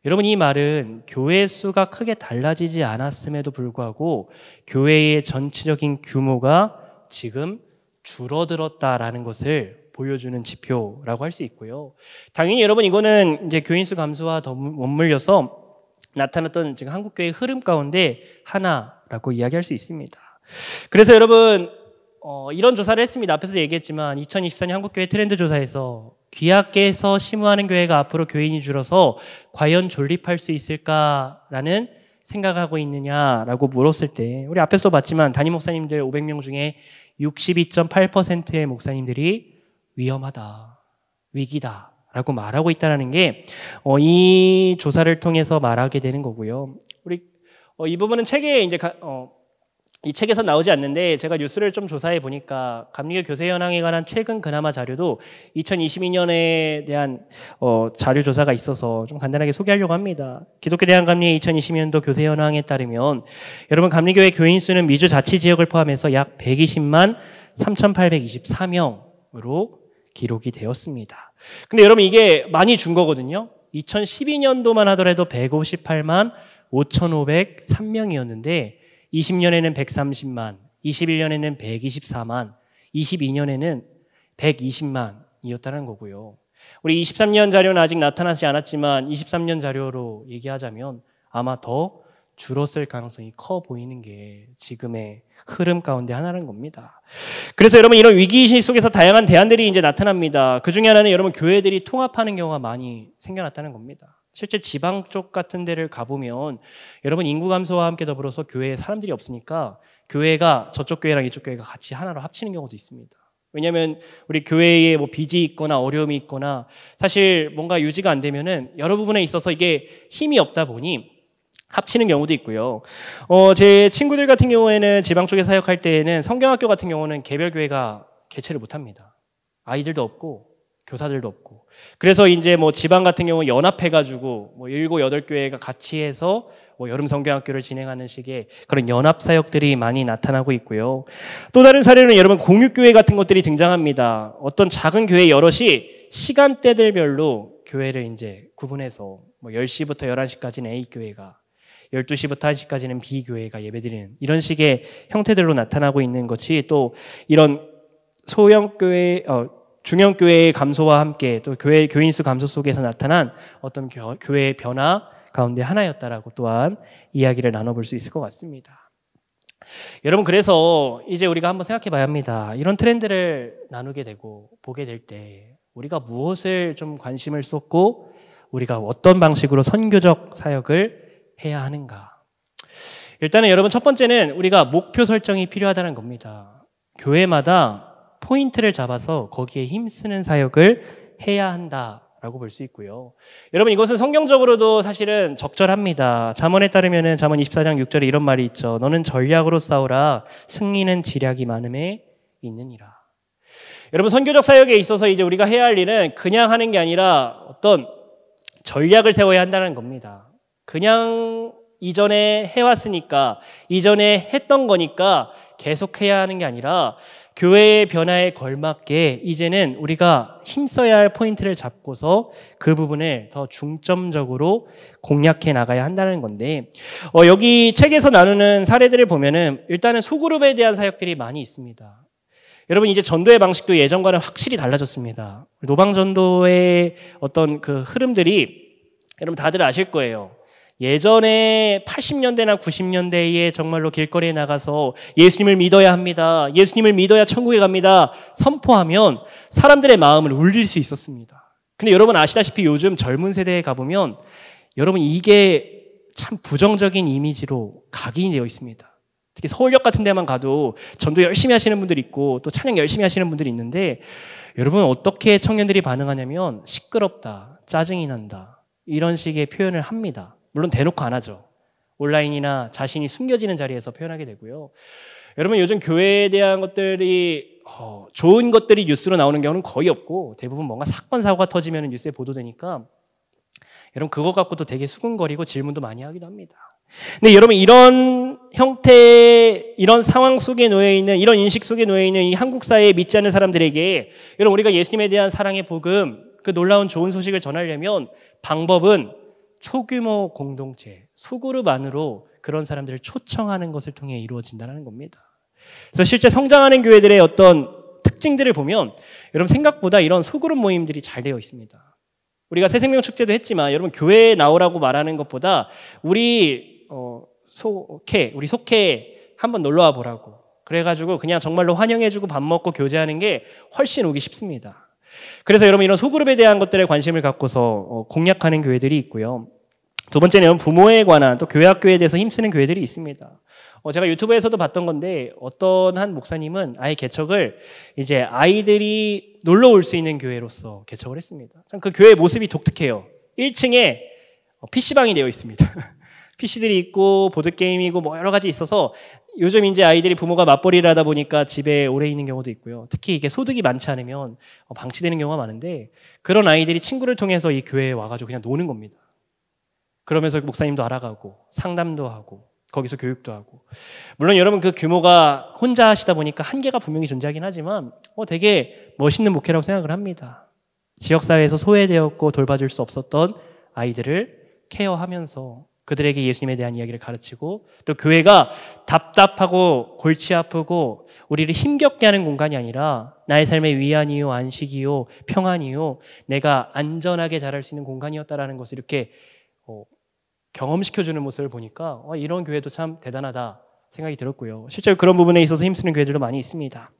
여러분, 이 말은 교회 수가 크게 달라지지 않았음에도 불구하고 교회의 전체적인 규모가 지금 줄어들었다라는 것을 보여주는 지표라고 할 수 있고요. 당연히 여러분, 이거는 이제 교인 수 감소와 맞물려서 나타났던 지금 한국교회의 흐름 가운데 하나라고 이야기할 수 있습니다. 그래서 여러분, 이런 조사를 했습니다. 앞에서 얘기했지만 2024년 한국교회 트렌드 조사에서 귀하께서 심우하는 교회가 앞으로 교인이 줄어서 과연 존립할 수 있을까라는 생각하고 있느냐라고 물었을 때, 우리 앞에서 봤지만 담임 목사님들 500명 중에 62.8%의 목사님들이 위험하다, 위기다 라고 말하고 있다는 게 이 조사를 통해서 말하게 되는 거고요. 우리 이 부분은 책에 이제 이 책에서 나오지 않는데, 제가 뉴스를 좀 조사해 보니까 감리교 교세 현황에 관한 최근 그나마 자료도 2022년에 대한 자료 조사가 있어서 좀 간단하게 소개하려고 합니다. 기독교 대한감리의 2020년도 교세 현황에 따르면 여러분, 감리교회 교인 수는 미주 자치 지역을 포함해서 약 120만 3,824명으로 기록이 되었습니다. 근데 여러분, 이게 많이 준 거거든요. 2012년도만 하더라도 158만 5,503명이었는데 20년에는 130만, 21년에는 124만, 22년에는 120만이었다는 거고요. 우리 23년 자료는 아직 나타나지 않았지만 23년 자료로 얘기하자면 아마 더 줄었을 가능성이 커 보이는 게 지금의 흐름 가운데 하나라는 겁니다. 그래서 여러분, 이런 위기의식 속에서 다양한 대안들이 이제 나타납니다. 그 중에 하나는 여러분, 교회들이 통합하는 경우가 많이 생겨났다는 겁니다. 실제 지방 쪽 같은 데를 가보면 여러분, 인구 감소와 함께 더불어서 교회에 사람들이 없으니까 교회가 저쪽 교회랑 이쪽 교회가 같이 하나로 합치는 경우도 있습니다. 왜냐하면 우리 교회에 뭐 빚이 있거나 어려움이 있거나 사실 뭔가 유지가 안 되면은 여러 부분에 있어서 이게 힘이 없다 보니 합치는 경우도 있고요. 제 친구들 같은 경우에는 지방 쪽에 사역할 때에는 성경학교 같은 경우는 개별 교회가 개최를 못 합니다. 아이들도 없고 교사들도 없고. 그래서 이제 뭐 지방 같은 경우 연합해가지고 뭐 7, 8교회가 같이 해서 뭐 여름 성경학교를 진행하는 식의 그런 연합 사역들이 많이 나타나고 있고요. 또 다른 사례는 여러분, 공유교회 같은 것들이 등장합니다. 어떤 작은 교회 여럿이 시간대들별로 교회를 이제 구분해서 뭐 10시부터 11시까지는 A교회가, 12시부터 1시까지는 B교회가 예배드리는 이런 식의 형태들로 나타나고 있는 것이 또 이런 소형교회, 중형교회의 감소와 함께 또 교인 수 감소 속에서 나타난 어떤 교회의 변화 가운데 하나였다라고 또한 이야기를 나눠볼 수 있을 것 같습니다. 여러분, 그래서 이제 우리가 한번 생각해 봐야 합니다. 이런 트렌드를 나누게 되고 보게 될 때 우리가 무엇을 좀 관심을 쏟고 우리가 어떤 방식으로 선교적 사역을 해야 하는가. 일단은 여러분, 첫 번째는 우리가 목표 설정이 필요하다는 겁니다. 교회마다 포인트를 잡아서 거기에 힘쓰는 사역을 해야 한다라고 볼 수 있고요. 여러분, 이것은 성경적으로도 사실은 적절합니다. 잠언에 따르면은 잠언 24장 6절에 이런 말이 있죠. 너는 전략으로 싸우라. 승리는 지략이 많음에 있느니라. 여러분, 선교적 사역에 있어서 이제 우리가 해야 할 일은 그냥 하는 게 아니라 어떤 전략을 세워야 한다는 겁니다. 그냥 이전에 해왔으니까, 이전에 했던 거니까 계속 해야 하는 게 아니라 교회의 변화에 걸맞게 이제는 우리가 힘써야 할 포인트를 잡고서 그 부분을 더 중점적으로 공략해 나가야 한다는 건데, 여기 책에서 나누는 사례들을 보면은 일단은 소그룹에 대한 사역들이 많이 있습니다. 여러분, 이제 전도의 방식도 예전과는 확실히 달라졌습니다. 노방전도의 어떤 그 흐름들이 여러분 다들 아실 거예요. 예전에 80년대나 90년대에 정말로 길거리에 나가서 예수님을 믿어야 합니다. 예수님을 믿어야 천국에 갑니다. 선포하면 사람들의 마음을 울릴 수 있었습니다. 근데 여러분 아시다시피 요즘 젊은 세대에 가보면 여러분 이게 참 부정적인 이미지로 각인이 되어 있습니다. 특히 서울역 같은 데만 가도 전도 열심히 하시는 분들이 있고 또 찬양 열심히 하시는 분들이 있는데, 여러분 어떻게 청년들이 반응하냐면 시끄럽다, 짜증이 난다, 이런 식의 표현을 합니다. 물론 대놓고 안 하죠. 온라인이나 자신이 숨겨지는 자리에서 표현하게 되고요. 여러분 요즘 교회에 대한 것들이 좋은 것들이 뉴스로 나오는 경우는 거의 없고 대부분 뭔가 사건 사고가 터지면 뉴스에 보도되니까 여러분 그거 갖고도 되게 수근거리고 질문도 많이 하기도 합니다. 근데 여러분 이런 형태, 이런 상황 속에 놓여 있는, 이런 인식 속에 놓여 있는 이 한국 사회에 믿지 않는 사람들에게 여러분 우리가 예수님에 대한 사랑의 복음, 그 놀라운 좋은 소식을 전하려면 방법은 소규모 공동체, 소그룹 안으로 그런 사람들을 초청하는 것을 통해 이루어진다는 겁니다. 그래서 실제 성장하는 교회들의 어떤 특징들을 보면 여러분 생각보다 이런 소그룹 모임들이 잘 되어 있습니다. 우리가 새생명 축제도 했지만 여러분 교회에 나오라고 말하는 것보다 우리 속회 한번 놀러 와 보라고 그래가지고 그냥 정말로 환영해주고 밥 먹고 교제하는 게 훨씬 오기 쉽습니다. 그래서 여러분 이런 소그룹에 대한 것들에 관심을 갖고서 공략하는 교회들이 있고요. 두 번째는 부모에 관한 또 교회 학교에 대해서 힘쓰는 교회들이 있습니다. 제가 유튜브에서도 봤던 건데 어떤 한 목사님은 아예 개척을 이제 아이들이 놀러 올 수 있는 교회로서 개척을 했습니다. 그 교회 모습이 독특해요. 1층에 PC방이 되어 있습니다. PC들이 있고 보드게임이고 뭐 여러 가지 있어서 요즘 이제 아이들이 부모가 맞벌이를 하다 보니까 집에 오래 있는 경우도 있고요. 특히 이게 소득이 많지 않으면 방치되는 경우가 많은데 그런 아이들이 친구를 통해서 이 교회에 와가지고 그냥 노는 겁니다. 그러면서 목사님도 알아가고 상담도 하고 거기서 교육도 하고 물론 여러분 그 규모가 혼자 하시다 보니까 한계가 분명히 존재하긴 하지만 되게 멋있는 목회라고 생각을 합니다. 지역사회에서 소외되었고 돌봐줄 수 없었던 아이들을 케어하면서 그들에게 예수님에 대한 이야기를 가르치고 또 교회가 답답하고 골치 아프고 우리를 힘겹게 하는 공간이 아니라 나의 삶의 위안이요 안식이요 평안이요 내가 안전하게 자랄 수 있는 공간이었다라는 것을 이렇게 경험시켜주는 모습을 보니까 이런 교회도 참 대단하다 생각이 들었고요. 실제로 그런 부분에 있어서 힘쓰는 교회들도 많이 있습니다.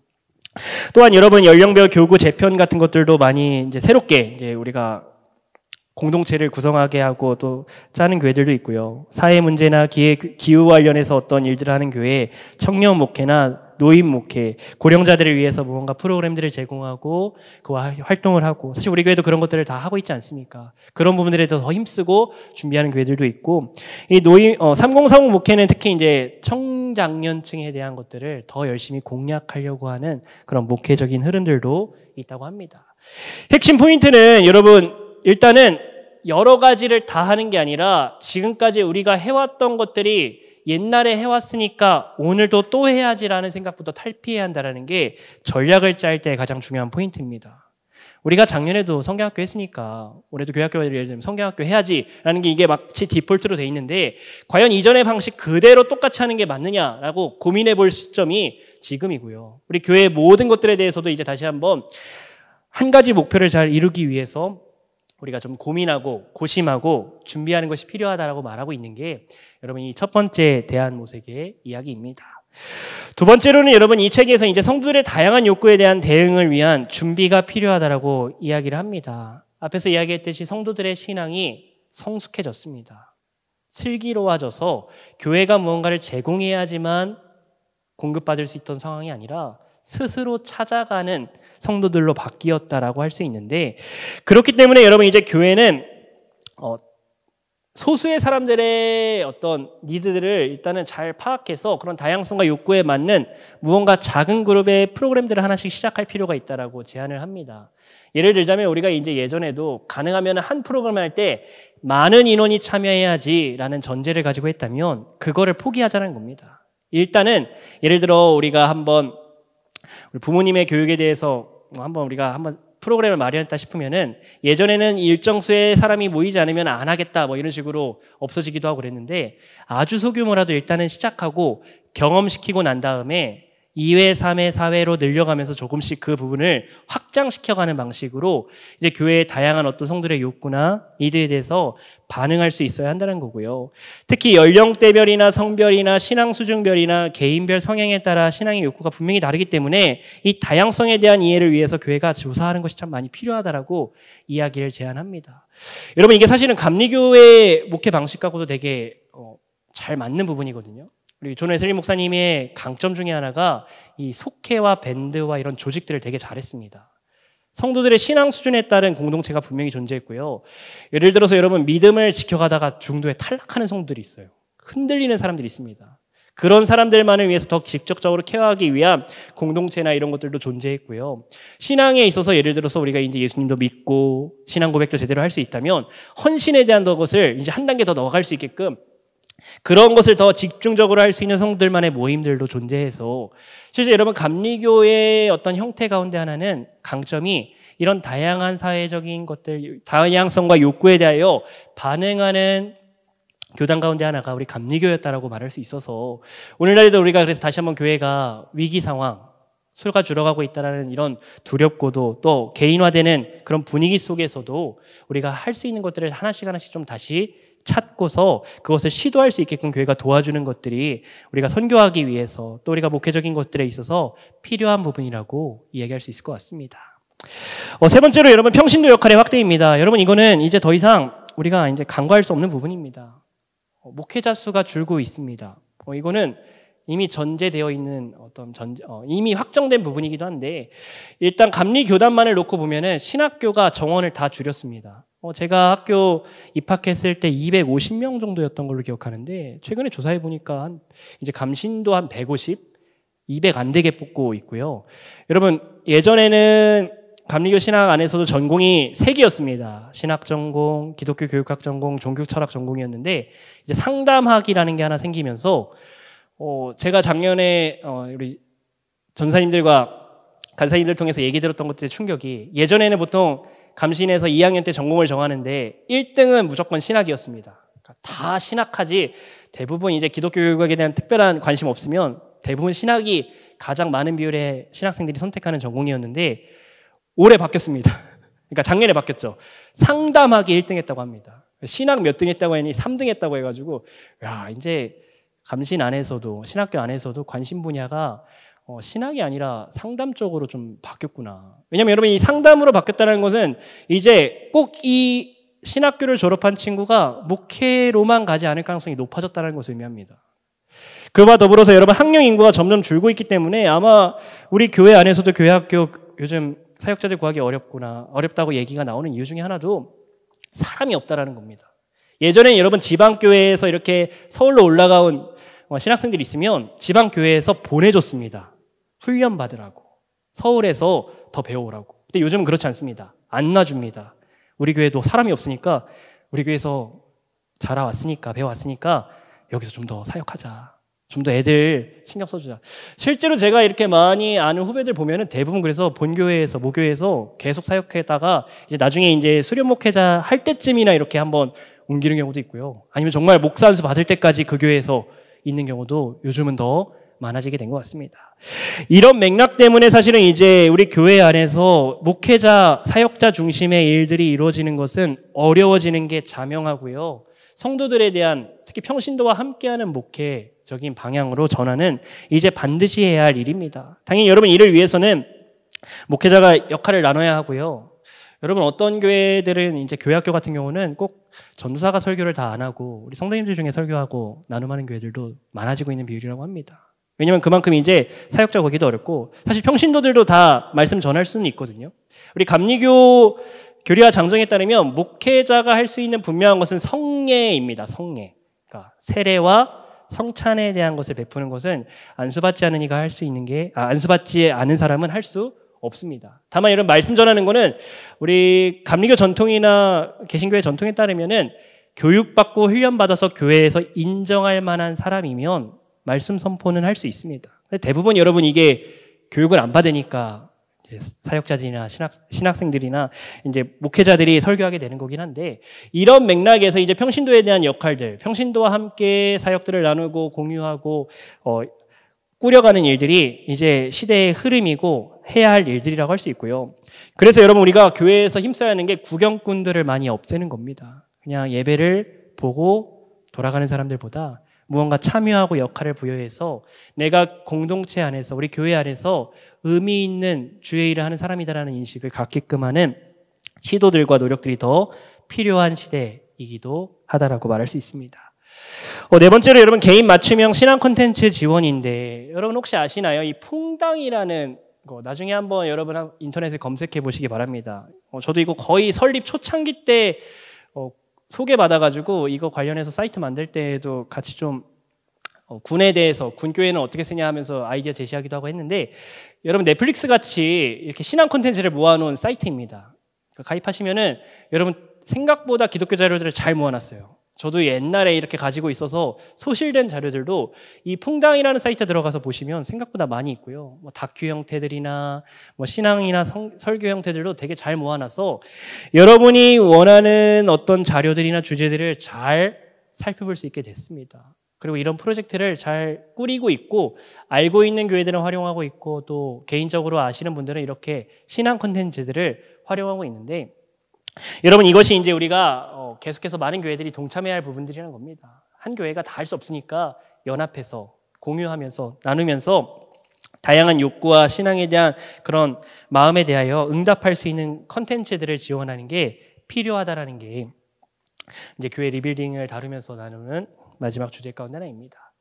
또한 여러분 연령별 교구 재편 같은 것들도 많이 이제 새롭게 이제 우리가 공동체를 구성하게 하고 또 짜는 교회들도 있고요. 사회 문제나 기후 관련해서 어떤 일들을 하는 교회, 청년 목회나 노인 목회, 고령자들을 위해서 무언가 프로그램들을 제공하고 그와 활동을 하고 사실 우리 교회도 그런 것들을 다 하고 있지 않습니까? 그런 부분들에 더 힘쓰고 준비하는 교회들도 있고 이 3030 목회는 특히 이제 청장년층에 대한 것들을 더 열심히 공략하려고 하는 그런 목회적인 흐름들도 있다고 합니다. 핵심 포인트는 여러분 일단은 여러 가지를 다 하는 게 아니라 지금까지 우리가 해왔던 것들이 옛날에 해왔으니까 오늘도 또 해야지라는 생각부터 탈피해야 한다는 게 전략을 짤 때 가장 중요한 포인트입니다. 우리가 작년에도 성경학교 했으니까 올해도 교회학교가 예를 들면 성경학교 해야지라는 게 이게 마치 디폴트로 돼 있는데 과연 이전의 방식 그대로 똑같이 하는 게 맞느냐라고 고민해 볼 시점이 지금이고요. 우리 교회의 모든 것들에 대해서도 이제 다시 한번 한 가지 목표를 잘 이루기 위해서 우리가 좀 고민하고 고심하고 준비하는 것이 필요하다라고 말하고 있는 게 여러분 이 첫 번째 대한모색의 이야기입니다. 두 번째로는 여러분 이 책에서 이제 성도들의 다양한 욕구에 대한 대응을 위한 준비가 필요하다라고 이야기를 합니다. 앞에서 이야기했듯이 성도들의 신앙이 성숙해졌습니다. 슬기로워져서 교회가 무언가를 제공해야지만 공급받을 수 있던 상황이 아니라 스스로 찾아가는 성도들로 바뀌었다라고 할 수 있는데 그렇기 때문에 여러분 이제 교회는 소수의 사람들의 어떤 니드들을 일단은 잘 파악해서 그런 다양성과 욕구에 맞는 무언가 작은 그룹의 프로그램들을 하나씩 시작할 필요가 있다라고 제안을 합니다. 예를 들자면 우리가 이제 예전에도 가능하면 한 프로그램 할 때 많은 인원이 참여해야지라는 전제를 가지고 했다면 그거를 포기하자는 겁니다. 일단은 예를 들어 우리가 한번 우리 부모님의 교육에 대해서 우리가 한번 프로그램을 마련했다 싶으면은 예전에는 일정 수의 사람이 모이지 않으면 안 하겠다 뭐 이런 식으로 없어지기도 하고 그랬는데 아주 소규모라도 일단은 시작하고 경험시키고 난 다음에 2회, 3회, 4회로 늘려가면서 조금씩 그 부분을 확장시켜가는 방식으로 이제 교회의 다양한 어떤 성들의 욕구나 니드에 대해서 반응할 수 있어야 한다는 거고요. 특히 연령대별이나 성별이나 신앙 수준별이나 개인별 성향에 따라 신앙의 욕구가 분명히 다르기 때문에 이 다양성에 대한 이해를 위해서 교회가 조사하는 것이 참 많이 필요하다라고 이야기를 제안합니다. 여러분 이게 사실은 감리교회 목회 방식하고도 되게 잘 맞는 부분이거든요. 우리 존 웨슬리 목사님의 강점 중에 하나가 이 속회와 밴드와 이런 조직들을 되게 잘했습니다. 성도들의 신앙 수준에 따른 공동체가 분명히 존재했고요. 예를 들어서 여러분 믿음을 지켜가다가 중도에 탈락하는 성도들이 있어요. 흔들리는 사람들이 있습니다. 그런 사람들만을 위해서 더 직접적으로 케어하기 위한 공동체나 이런 것들도 존재했고요. 신앙에 있어서 예를 들어서 우리가 이제 예수님도 믿고 신앙 고백도 제대로 할 수 있다면 헌신에 대한 것을 이제 한 단계 더 넣어갈 수 있게끔 그런 것을 더 집중적으로 할 수 있는 성도들만의 모임들도 존재해서 실제 여러분 감리교의 어떤 형태 가운데 하나는 강점이 이런 다양한 사회적인 것들, 다양성과 욕구에 대하여 반응하는 교단 가운데 하나가 우리 감리교였다라고 말할 수 있어서 오늘날에도 우리가 그래서 다시 한번 교회가 위기 상황, 수가 줄어가고 있다는 이런 두렵고도 또 개인화되는 그런 분위기 속에서도 우리가 할 수 있는 것들을 하나씩 좀 다시 찾고서 그것을 시도할 수 있게끔 교회가 도와주는 것들이 우리가 선교하기 위해서 또 우리가 목회적인 것들에 있어서 필요한 부분이라고 이야기할 수 있을 것 같습니다. 세 번째로 여러분 평신도 역할의 확대입니다. 여러분 이거는 이제 더 이상 우리가 이제 간과할 수 없는 부분입니다. 목회자 수가 줄고 있습니다. 이거는 이미 전제되어 있는 이미 확정된 부분이기도 한데 일단 감리교단만을 놓고 보면은 신학교가 정원을 다 줄였습니다. 제가 학교 입학했을 때 250명 정도였던 걸로 기억하는데 최근에 조사해 보니까 이제 감신도 한 150, 200 안 되게 뽑고 있고요. 여러분 예전에는 감리교 신학 안에서도 전공이 3개였습니다. 신학 전공, 기독교 교육학 전공, 종교 철학 전공이었는데 이제 상담학이라는 게 하나 생기면서 제가 작년에 우리 전사님들과 간사님들 통해서 얘기 들었던 것들의 충격이 예전에는 보통 감신에서 2학년 때 전공을 정하는데 1등은 무조건 신학이었습니다. 그러니까 다 신학하지 대부분 이제 기독교 교육에 대한 특별한 관심 없으면 대부분 신학이 가장 많은 비율의 신학생들이 선택하는 전공이었는데 올해 바뀌었습니다. 그러니까 작년에 바뀌었죠. 상담학이 1등 했다고 합니다. 신학 몇 등 했다고 했니? 3등 했다고 해가지고 야 이제 감신 안에서도 신학교 안에서도 관심 분야가 신학이 아니라 상담 쪽으로 좀 바뀌었구나. 왜냐하면 여러분 이 상담으로 바뀌었다는 것은 이제 꼭 이 신학교를 졸업한 친구가 목회로만 가지 않을 가능성이 높아졌다는 것을 의미합니다. 그와 더불어서 여러분 학령 인구가 점점 줄고 있기 때문에 아마 우리 교회 안에서도 교회학교 요즘 사역자들 구하기 어렵다고 얘기가 나오는 이유 중에 하나도 사람이 없다라는 겁니다. 예전에 여러분 지방교회에서 이렇게 서울로 올라가온 신학생들이 있으면 지방교회에서 보내줬습니다. 훈련 받으라고. 서울에서 더 배워오라고. 근데 요즘은 그렇지 않습니다. 안 놔줍니다. 우리 교회도 사람이 없으니까 우리 교회에서 자라왔으니까 배워왔으니까 여기서 좀 더 사역하자. 좀 더 애들 신경 써주자. 실제로 제가 이렇게 많이 아는 후배들 보면은 대부분 그래서 본교회에서 모교회에서 계속 사역했다가 이제 나중에 이제 수련 목회자 할 때쯤이나 이렇게 한번 옮기는 경우도 있고요. 아니면 정말 목사 안수 받을 때까지 그 교회에서 있는 경우도 요즘은 더 많아지게 된 것 같습니다. 이런 맥락 때문에 사실은 이제 우리 교회 안에서 목회자, 사역자 중심의 일들이 이루어지는 것은 어려워지는 게 자명하고요. 성도들에 대한 특히 평신도와 함께하는 목회적인 방향으로 전환은 이제 반드시 해야 할 일입니다. 당연히 여러분 이를 위해서는 목회자가 역할을 나눠야 하고요. 여러분 어떤 교회들은 이제 교회학교 같은 경우는 꼭 전도사가 설교를 다 안 하고 우리 성도님들 중에 설교하고 나눔하는 교회들도 많아지고 있는 비율이라고 합니다. 왜냐하면 그만큼 이제 사역자 구하기도 어렵고 사실 평신도들도 다 말씀 전할 수는 있거든요. 우리 감리교 교리와 장정에 따르면 목회자가 할 수 있는 분명한 것은 성례입니다. 성례. 그러니까 세례와 성찬에 대한 것을 베푸는 것은 안수받지 않은 이가 할 수 있는 게 안수받지 않은 사람은 할 수 없습니다. 다만 이런 말씀 전하는 거는 우리 감리교 전통이나 개신교의 전통에 따르면은 교육받고 훈련받아서 교회에서 인정할 만한 사람이면 말씀 선포는 할 수 있습니다. 대부분 여러분 이게 교육을 안 받으니까 사역자들이나 신학생들이나 이제 목회자들이 설교하게 되는 거긴 한데 이런 맥락에서 이제 평신도에 대한 역할들, 평신도와 함께 사역들을 나누고 공유하고 꾸려가는 일들이 이제 시대의 흐름이고 해야 할 일들이라고 할 수 있고요. 그래서 여러분 우리가 교회에서 힘써야 하는 게 구경꾼들을 많이 없애는 겁니다. 그냥 예배를 보고 돌아가는 사람들보다 무언가 참여하고 역할을 부여해서 내가 공동체 안에서 우리 교회 안에서 의미 있는 주의 일을 하는 사람이다라는 인식을 갖게끔 하는 시도들과 노력들이 더 필요한 시대이기도 하다라고 말할 수 있습니다. 네 번째로 여러분 개인 맞춤형 신앙 콘텐츠 지원인데 여러분 혹시 아시나요? 이 퐁당이라는 거 나중에 한번 여러분 인터넷에 검색해 보시기 바랍니다. 저도 이거 거의 설립 초창기 때 소개받아가지고 이거 관련해서 사이트 만들 때에도 같이 좀 군에 대해서 군교회는 어떻게 쓰냐 하면서 아이디어 제시하기도 하고 했는데 여러분 넷플릭스 같이 이렇게 신앙 콘텐츠를 모아놓은 사이트입니다. 가입하시면은 여러분 생각보다 기독교 자료들을 잘 모아놨어요. 저도 옛날에 이렇게 가지고 있어서 소실된 자료들도 이 퐁당이라는 사이트에 들어가서 보시면 생각보다 많이 있고요. 뭐 다큐 형태들이나 뭐 신앙이나 설교 형태들도 되게 잘 모아놔서 여러분이 원하는 어떤 자료들이나 주제들을 잘 살펴볼 수 있게 됐습니다. 그리고 이런 프로젝트를 잘 꾸리고 있고 알고 있는 교회들은 활용하고 있고 또 개인적으로 아시는 분들은 이렇게 신앙 콘텐츠들을 활용하고 있는데 여러분 이것이 이제 우리가 계속해서 많은 교회들이 동참해야 할 부분들이라는 겁니다. 한 교회가 다 할 수 없으니까 연합해서 공유하면서 나누면서 다양한 욕구와 신앙에 대한 그런 마음에 대하여 응답할 수 있는 콘텐츠들을 지원하는 게 필요하다라는 게 이제 교회 리빌딩을 다루면서 나누는 마지막 주제 가운데 하나입니다.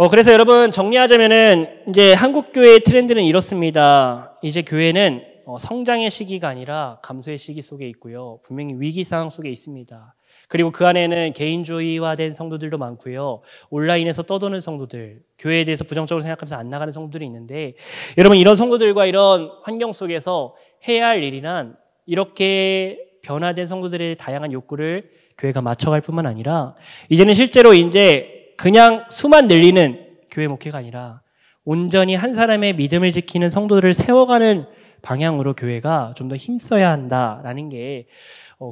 그래서 여러분 정리하자면은 이제 한국 교회의 트렌드는 이렇습니다. 이제 교회는 성장의 시기가 아니라 감소의 시기 속에 있고요. 분명히 위기 상황 속에 있습니다. 그리고 그 안에는 개인주의화된 성도들도 많고요. 온라인에서 떠도는 성도들, 교회에 대해서 부정적으로 생각하면서 안 나가는 성도들이 있는데 여러분 이런 성도들과 이런 환경 속에서 해야 할 일이란 이렇게 변화된 성도들의 다양한 욕구를 교회가 맞춰갈 뿐만 아니라 이제는 실제로 이제 그냥 수만 늘리는 교회 목회가 아니라 온전히 한 사람의 믿음을 지키는 성도들을 세워가는 방향으로 교회가 좀 더 힘써야 한다라는 게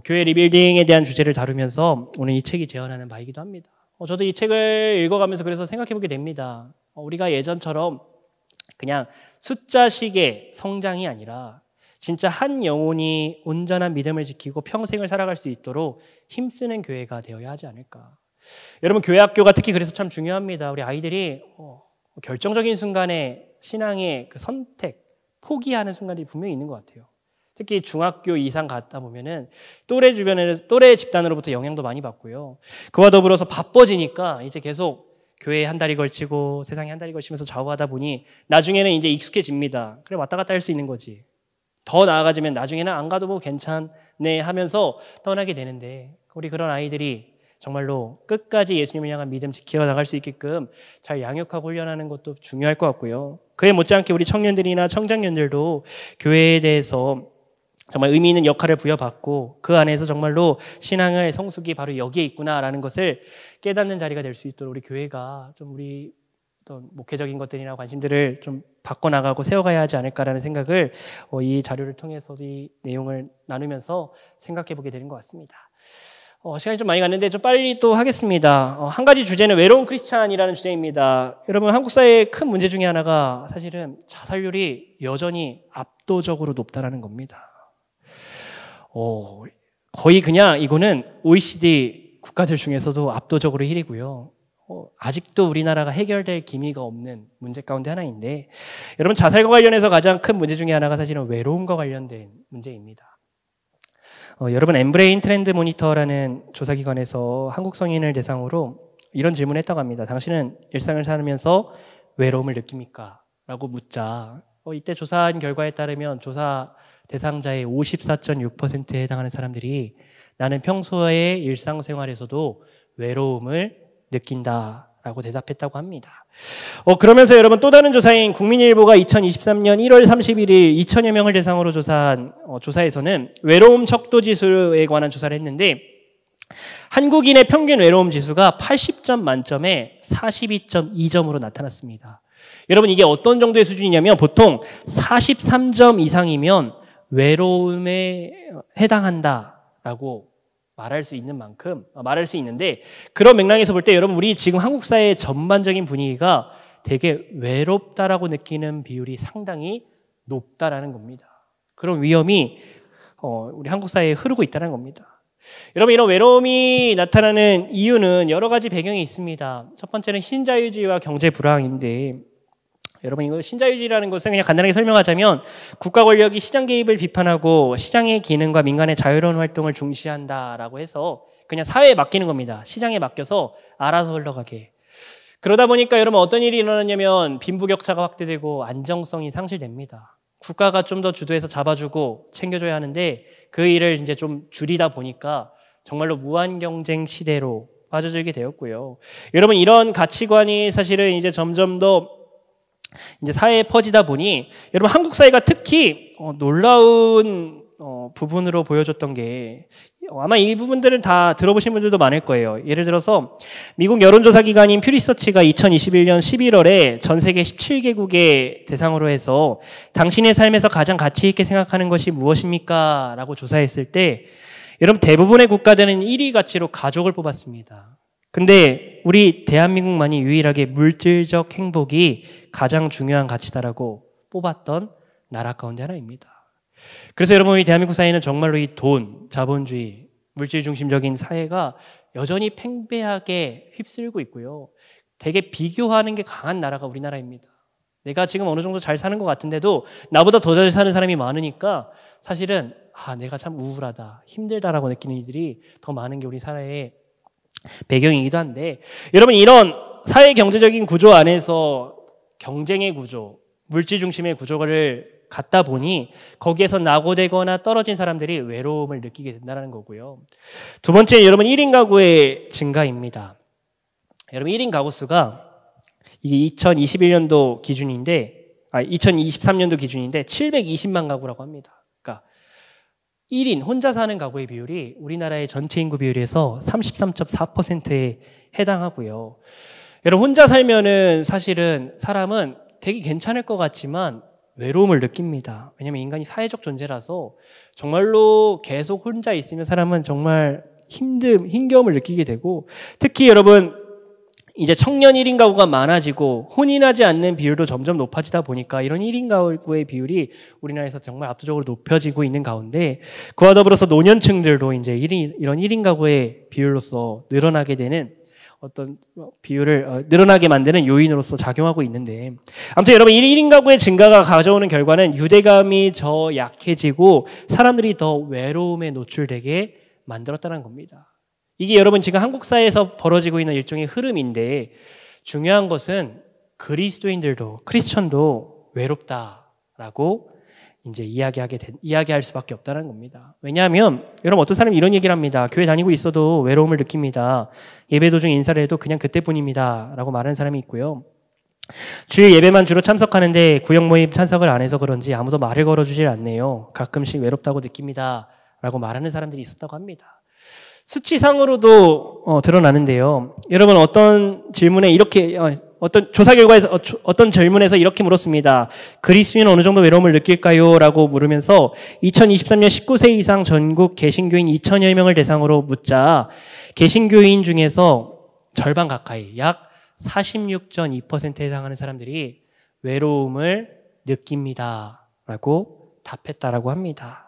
교회 리빌딩에 대한 주제를 다루면서 오늘 이 책이 제언하는 바이기도 합니다. 저도 이 책을 읽어가면서 그래서 생각해보게 됩니다. 우리가 예전처럼 그냥 숫자식의 성장이 아니라 진짜 한 영혼이 온전한 믿음을 지키고 평생을 살아갈 수 있도록 힘쓰는 교회가 되어야 하지 않을까. 여러분 교회 학교가 특히 그래서 참 중요합니다. 우리 아이들이 결정적인 순간에 신앙의 그 선택, 포기하는 순간들이 분명히 있는 것 같아요. 특히 중학교 이상 갔다 보면은 또래 주변에 또래 집단으로부터 영향도 많이 받고요. 그와 더불어서 바빠지니까 이제 계속 교회에 한 달이 걸치고 세상에 한 달이 걸치면서 좌우하다 보니 나중에는 이제 익숙해집니다. 그래 왔다 갔다 할 수 있는 거지. 더 나아가지면 나중에는 안 가도 뭐 괜찮네 하면서 떠나게 되는데 우리 그런 아이들이 정말로 끝까지 예수님을 향한 믿음 지켜나갈 수 있게끔 잘 양육하고 훈련하는 것도 중요할 것 같고요. 그에 못지않게 우리 청년들이나 청장년들도 교회에 대해서 정말 의미 있는 역할을 부여받고 그 안에서 정말로 신앙의 성숙이 바로 여기에 있구나라는 것을 깨닫는 자리가 될 수 있도록 우리 교회가 좀 우리 어떤 목회적인 것들이나 관심들을 좀 바꿔나가고 세워가야 하지 않을까라는 생각을 이 자료를 통해서 이 내용을 나누면서 생각해 보게 되는 것 같습니다. 시간이 좀 많이 갔는데 좀 빨리 또 하겠습니다. 한 가지 주제는 외로운 크리스찬이라는 주제입니다. 여러분 한국 사회의 큰 문제 중에 하나가 사실은 자살률이 여전히 압도적으로 높다라는 겁니다. 거의 그냥 이거는 OECD 국가들 중에서도 압도적으로 1위고요. 아직도 우리나라가 해결될 기미가 없는 문제 가운데 하나인데 여러분 자살과 관련해서 가장 큰 문제 중에 하나가 사실은 외로움과 관련된 문제입니다. 여러분 엠브레인 트렌드 모니터라는 조사기관에서 한국 성인을 대상으로 이런 질문을 했다고 합니다. 당신은 일상을 살면서 외로움을 느낍니까? 라고 묻자 이때 조사한 결과에 따르면 조사 대상자의 54.6%에 해당하는 사람들이 나는 평소의 일상생활에서도 외로움을 느낀다라고 대답했다고 합니다. 그러면서 여러분 또 다른 조사인 국민일보가 2023년 1월 31일 2천여 명을 대상으로 조사한 조사에서는 외로움 척도 지수에 관한 조사를 했는데 한국인의 평균 외로움 지수가 80점 만점에 42.2점으로 나타났습니다. 여러분 이게 어떤 정도의 수준이냐면 보통 43점 이상이면 외로움에 해당한다라고 말할 수 있는 만큼 말할 수 있는데 그런 맥락에서 볼 때 여러분 우리 지금 한국 사회의 전반적인 분위기가 되게 외롭다라고 느끼는 비율이 상당히 높다라는 겁니다. 그런 위험이 우리 한국 사회에 흐르고 있다는 겁니다. 여러분 이런 외로움이 나타나는 이유는 여러 가지 배경이 있습니다. 첫 번째는 신자유주의와 경제 불황인데 여러분 이거 신자유주의라는 것은 그냥 간단하게 설명하자면 국가 권력이 시장 개입을 비판하고 시장의 기능과 민간의 자유로운 활동을 중시한다라고 해서 그냥 사회에 맡기는 겁니다. 시장에 맡겨서 알아서 흘러가게. 그러다 보니까 여러분 어떤 일이 일어나냐면 빈부격차가 확대되고 안정성이 상실됩니다. 국가가 좀 더 주도해서 잡아주고 챙겨줘야 하는데 그 일을 이제 좀 줄이다 보니까 정말로 무한 경쟁 시대로 빠져들게 되었고요. 여러분 이런 가치관이 사실은 이제 점점 더 이제 사회에 퍼지다 보니 여러분 한국 사회가 특히 놀라운 부분으로 보여줬던 게 아마 이 부분들은 다 들어보신 분들도 많을 거예요. 예를 들어서 미국 여론조사 기관인 퓨리서치가 2021년 11월에 전 세계 17개국의 대상으로 해서 당신의 삶에서 가장 가치 있게 생각하는 것이 무엇입니까? 라고 조사했을 때 여러분 대부분의 국가들은 1위 가치로 가족을 뽑았습니다. 근데 우리 대한민국만이 유일하게 물질적 행복이 가장 중요한 가치다라고 뽑았던 나라 가운데 하나입니다. 그래서 여러분 이 대한민국 사회는 정말로 이 돈, 자본주의, 물질 중심적인 사회가 여전히 팽배하게 휩쓸고 있고요. 되게 비교하는 게 강한 나라가 우리나라입니다. 내가 지금 어느 정도 잘 사는 것 같은데도 나보다 더 잘 사는 사람이 많으니까 사실은 내가 참 우울하다, 힘들다라고 느끼는 이들이 더 많은 게 우리 사회의 배경이기도 한데 여러분 이런 사회 경제적인 구조 안에서 경쟁의 구조, 물질 중심의 구조를 갖다 보니 거기에서 낙오되거나 떨어진 사람들이 외로움을 느끼게 된다는 거고요. 두 번째, 여러분 1인 가구의 증가입니다. 여러분 1인 가구 수가 이게 2021년도 기준인데 2023년도 기준인데 720만 가구라고 합니다. 그러니까 1인 혼자 사는 가구의 비율이 우리나라의 전체 인구 비율에서 33.4%에 해당하고요. 여러분 혼자 살면은 사실은 사람은 되게 괜찮을 것 같지만 외로움을 느낍니다. 왜냐하면 인간이 사회적 존재라서 정말로 계속 혼자 있으면 사람은 정말 힘겨움을 느끼게 되고 특히 여러분 이제 청년 1인 가구가 많아지고 혼인하지 않는 비율도 점점 높아지다 보니까 이런 1인 가구의 비율이 우리나라에서 정말 압도적으로 높여지고 있는 가운데 그와 더불어서 노년층들도 이제 이런 1인 가구의 비율로서 늘어나게 되는 어떤 비율을 늘어나게 만드는 요인으로서 작용하고 있는데 아무튼 여러분 1인 가구의 증가가 가져오는 결과는 유대감이 더 약해지고 사람들이 더 외로움에 노출되게 만들었다는 겁니다. 이게 여러분 지금 한국 사회에서 벌어지고 있는 일종의 흐름인데 중요한 것은 그리스도인들도 크리스천도 외롭다라고 이제 이야기할 수밖에 없다는 겁니다. 왜냐하면 여러분 어떤 사람이 이런 얘기를 합니다. 교회 다니고 있어도 외로움을 느낍니다. 예배 도중 인사를 해도 그냥 그때뿐입니다. 라고 말하는 사람이 있고요. 주일 예배만 주로 참석하는데 구역 모임 참석을 안 해서 그런지 아무도 말을 걸어주질 않네요. 가끔씩 외롭다고 느낍니다. 라고 말하는 사람들이 있었다고 합니다. 수치상으로도 드러나는데요. 여러분 어떤 질문에 이렇게 어떤 조사 결과에서 어떤 질문에서 이렇게 물었습니다. 그리스도인은 어느 정도 외로움을 느낄까요? 라고 물으면서 2023년 19세 이상 전국 개신교인 2천여 명을 대상으로 묻자 개신교인 중에서 절반 가까이 약 46.2%에 해당하는 사람들이 외로움을 느낍니다. 라고 답했다라고 합니다.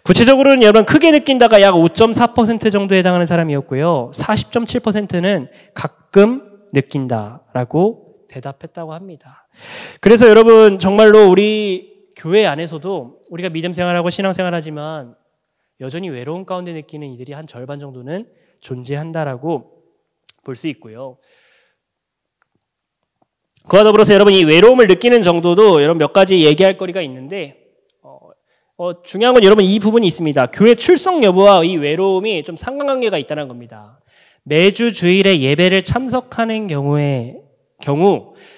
구체적으로는 여러분 크게 느낀다가 약 5.4% 정도에 해당하는 사람이었고요. 40.7%는 가끔 느낀다라고 대답했다고 합니다. 그래서 여러분 정말로 우리 교회 안에서도 우리가 믿음 생활하고 신앙 생활하지만 여전히 외로움 가운데 느끼는 이들이 한 절반 정도는 존재한다라고 볼 수 있고요. 그와 더불어서 여러분 이 외로움을 느끼는 정도도 여러분 몇 가지 얘기할 거리가 있는데 중요한 건 여러분 이 부분이 있습니다. 교회 출석 여부와 이 외로움이 좀 상관관계가 있다는 겁니다. 매주 주일에 예배를 참석하는 경우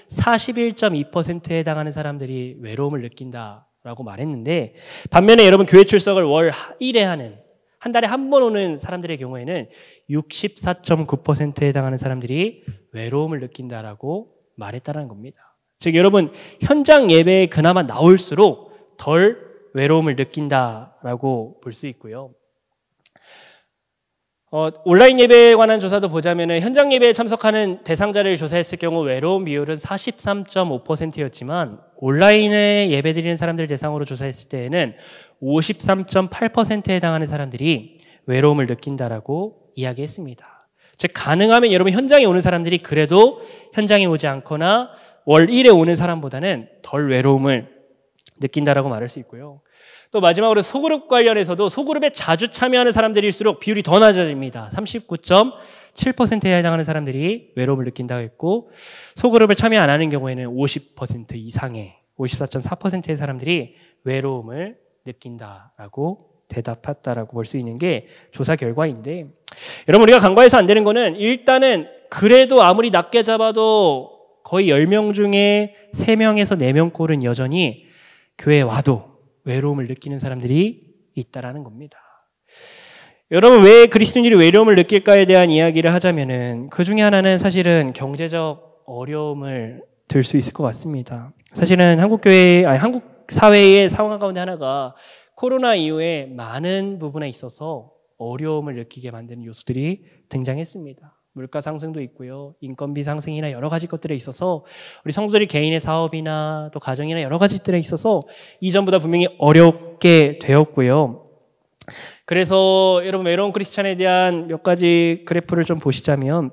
41.2%에 해당하는 사람들이 외로움을 느낀다라고 말했는데 반면에 여러분 교회 출석을 월 1회 하는 한 달에 한 번 오는 사람들의 경우에는 64.9%에 해당하는 사람들이 외로움을 느낀다라고 말했다는 겁니다. 즉 여러분 현장 예배에 그나마 나올수록 덜 외로움을 느낀다라고 볼 수 있고요. 온라인 예배에 관한 조사도 보자면 현장 예배에 참석하는 대상자를 조사했을 경우 외로움 비율은 43.5%였지만 온라인에 예배 드리는 사람들 대상으로 조사했을 때에는 53.8%에 해당하는 사람들이 외로움을 느낀다라고 이야기했습니다. 즉 가능하면 여러분 현장에 오는 사람들이 그래도 현장에 오지 않거나 월 1회 오는 사람보다는 덜 외로움을 느낀다라고 말할 수 있고요. 또 마지막으로 소그룹 관련해서도 소그룹에 자주 참여하는 사람들일수록 비율이 더 낮아집니다. 39.7%에 해당하는 사람들이 외로움을 느낀다고 했고 소그룹을 참여 안 하는 경우에는 50% 이상의 54.4%의 사람들이 외로움을 느낀다라고 대답했다라고 볼 수 있는 게 조사 결과인데 여러분 우리가 간과해서 안 되는 거는 일단은 그래도 아무리 낮게 잡아도 거의 10명 중에 3명에서 4명 꼴은 여전히 교회에 와도 외로움을 느끼는 사람들이 있다라는 겁니다. 여러분 왜 그리스도인들이 외로움을 느낄까에 대한 이야기를 하자면은 그 중에 하나는 사실은 경제적 어려움을 들 수 있을 것 같습니다. 사실은 한국 사회의 상황 가운데 하나가 코로나 이후에 많은 부분에 있어서 어려움을 느끼게 만드는 요소들이 등장했습니다. 물가 상승도 있고요. 인건비 상승이나 여러 가지 것들에 있어서 우리 성도들이 개인의 사업이나 또 가정이나 여러 가지들에 있어서 이전보다 분명히 어렵게 되었고요. 그래서 여러분 외로운 크리스찬에 대한 몇 가지 그래프를 좀 보시자면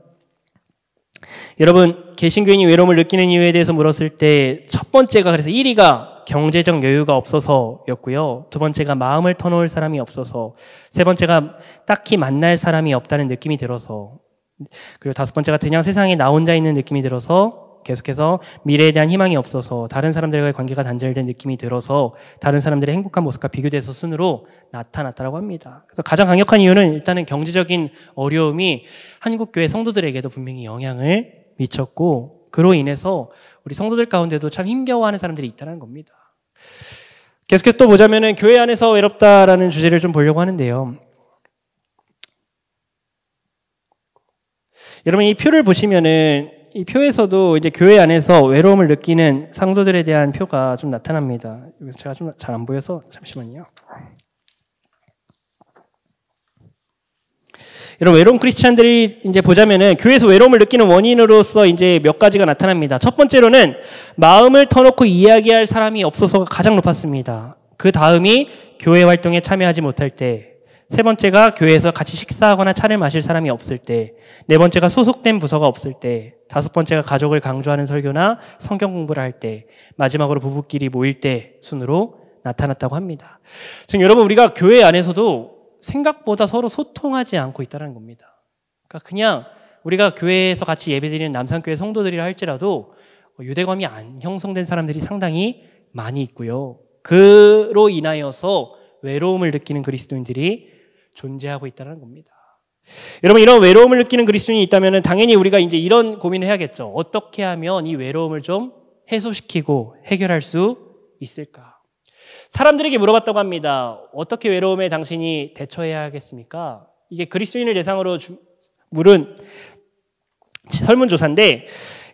여러분 개신교인이 외로움을 느끼는 이유에 대해서 물었을 때 첫 번째가 그래서 1위가 경제적 여유가 없어서였고요. 두 번째가 마음을 터놓을 사람이 없어서, 세 번째가 딱히 만날 사람이 없다는 느낌이 들어서, 그리고 다섯 번째가 그냥 세상에 나 혼자 있는 느낌이 들어서 계속해서 미래에 대한 희망이 없어서 다른 사람들과의 관계가 단절된 느낌이 들어서 다른 사람들의 행복한 모습과 비교돼서 순으로 나타났다고 합니다. 그래서 가장 강력한 이유는 일단은 경제적인 어려움이 한국교회 성도들에게도 분명히 영향을 미쳤고 그로 인해서 우리 성도들 가운데도 참 힘겨워하는 사람들이 있다는 겁니다. 계속해서 또 보자면은 교회 안에서 외롭다라는 주제를 좀 보려고 하는데요. 여러분 이 표를 보시면은 이 표에서도 이제 교회 안에서 외로움을 느끼는 성도들에 대한 표가 좀 나타납니다. 제가 좀 잘 안 보여서 잠시만요. 여러분 외로운 크리스찬들이 이제 보자면은 교회에서 외로움을 느끼는 원인으로서 이제 몇 가지가 나타납니다. 첫 번째로는 마음을 터놓고 이야기할 사람이 없어서가 가장 높았습니다. 그 다음이 교회 활동에 참여하지 못할 때, 세 번째가 교회에서 같이 식사하거나 차를 마실 사람이 없을 때, 네 번째가 소속된 부서가 없을 때, 다섯 번째가 가족을 강조하는 설교나 성경 공부를 할 때, 마지막으로 부부끼리 모일 때 순으로 나타났다고 합니다. 지금 여러분 우리가 교회 안에서도 생각보다 서로 소통하지 않고 있다는 겁니다. 그러니까 그냥 우리가 교회에서 같이 예배드리는 남산교회 성도들이라 할지라도 유대감이 안 형성된 사람들이 상당히 많이 있고요. 그로 인하여서 외로움을 느끼는 그리스도인들이 존재하고 있다는 겁니다. 여러분 이런 외로움을 느끼는 그리스도인이 있다면 당연히 우리가 이제 이런 고민을 해야겠죠. 어떻게 하면 이 외로움을 좀 해소시키고 해결할 수 있을까? 사람들에게 물어봤다고 합니다. 어떻게 외로움에 당신이 대처해야 하겠습니까? 이게 그리스도인을 대상으로 물은 설문조사인데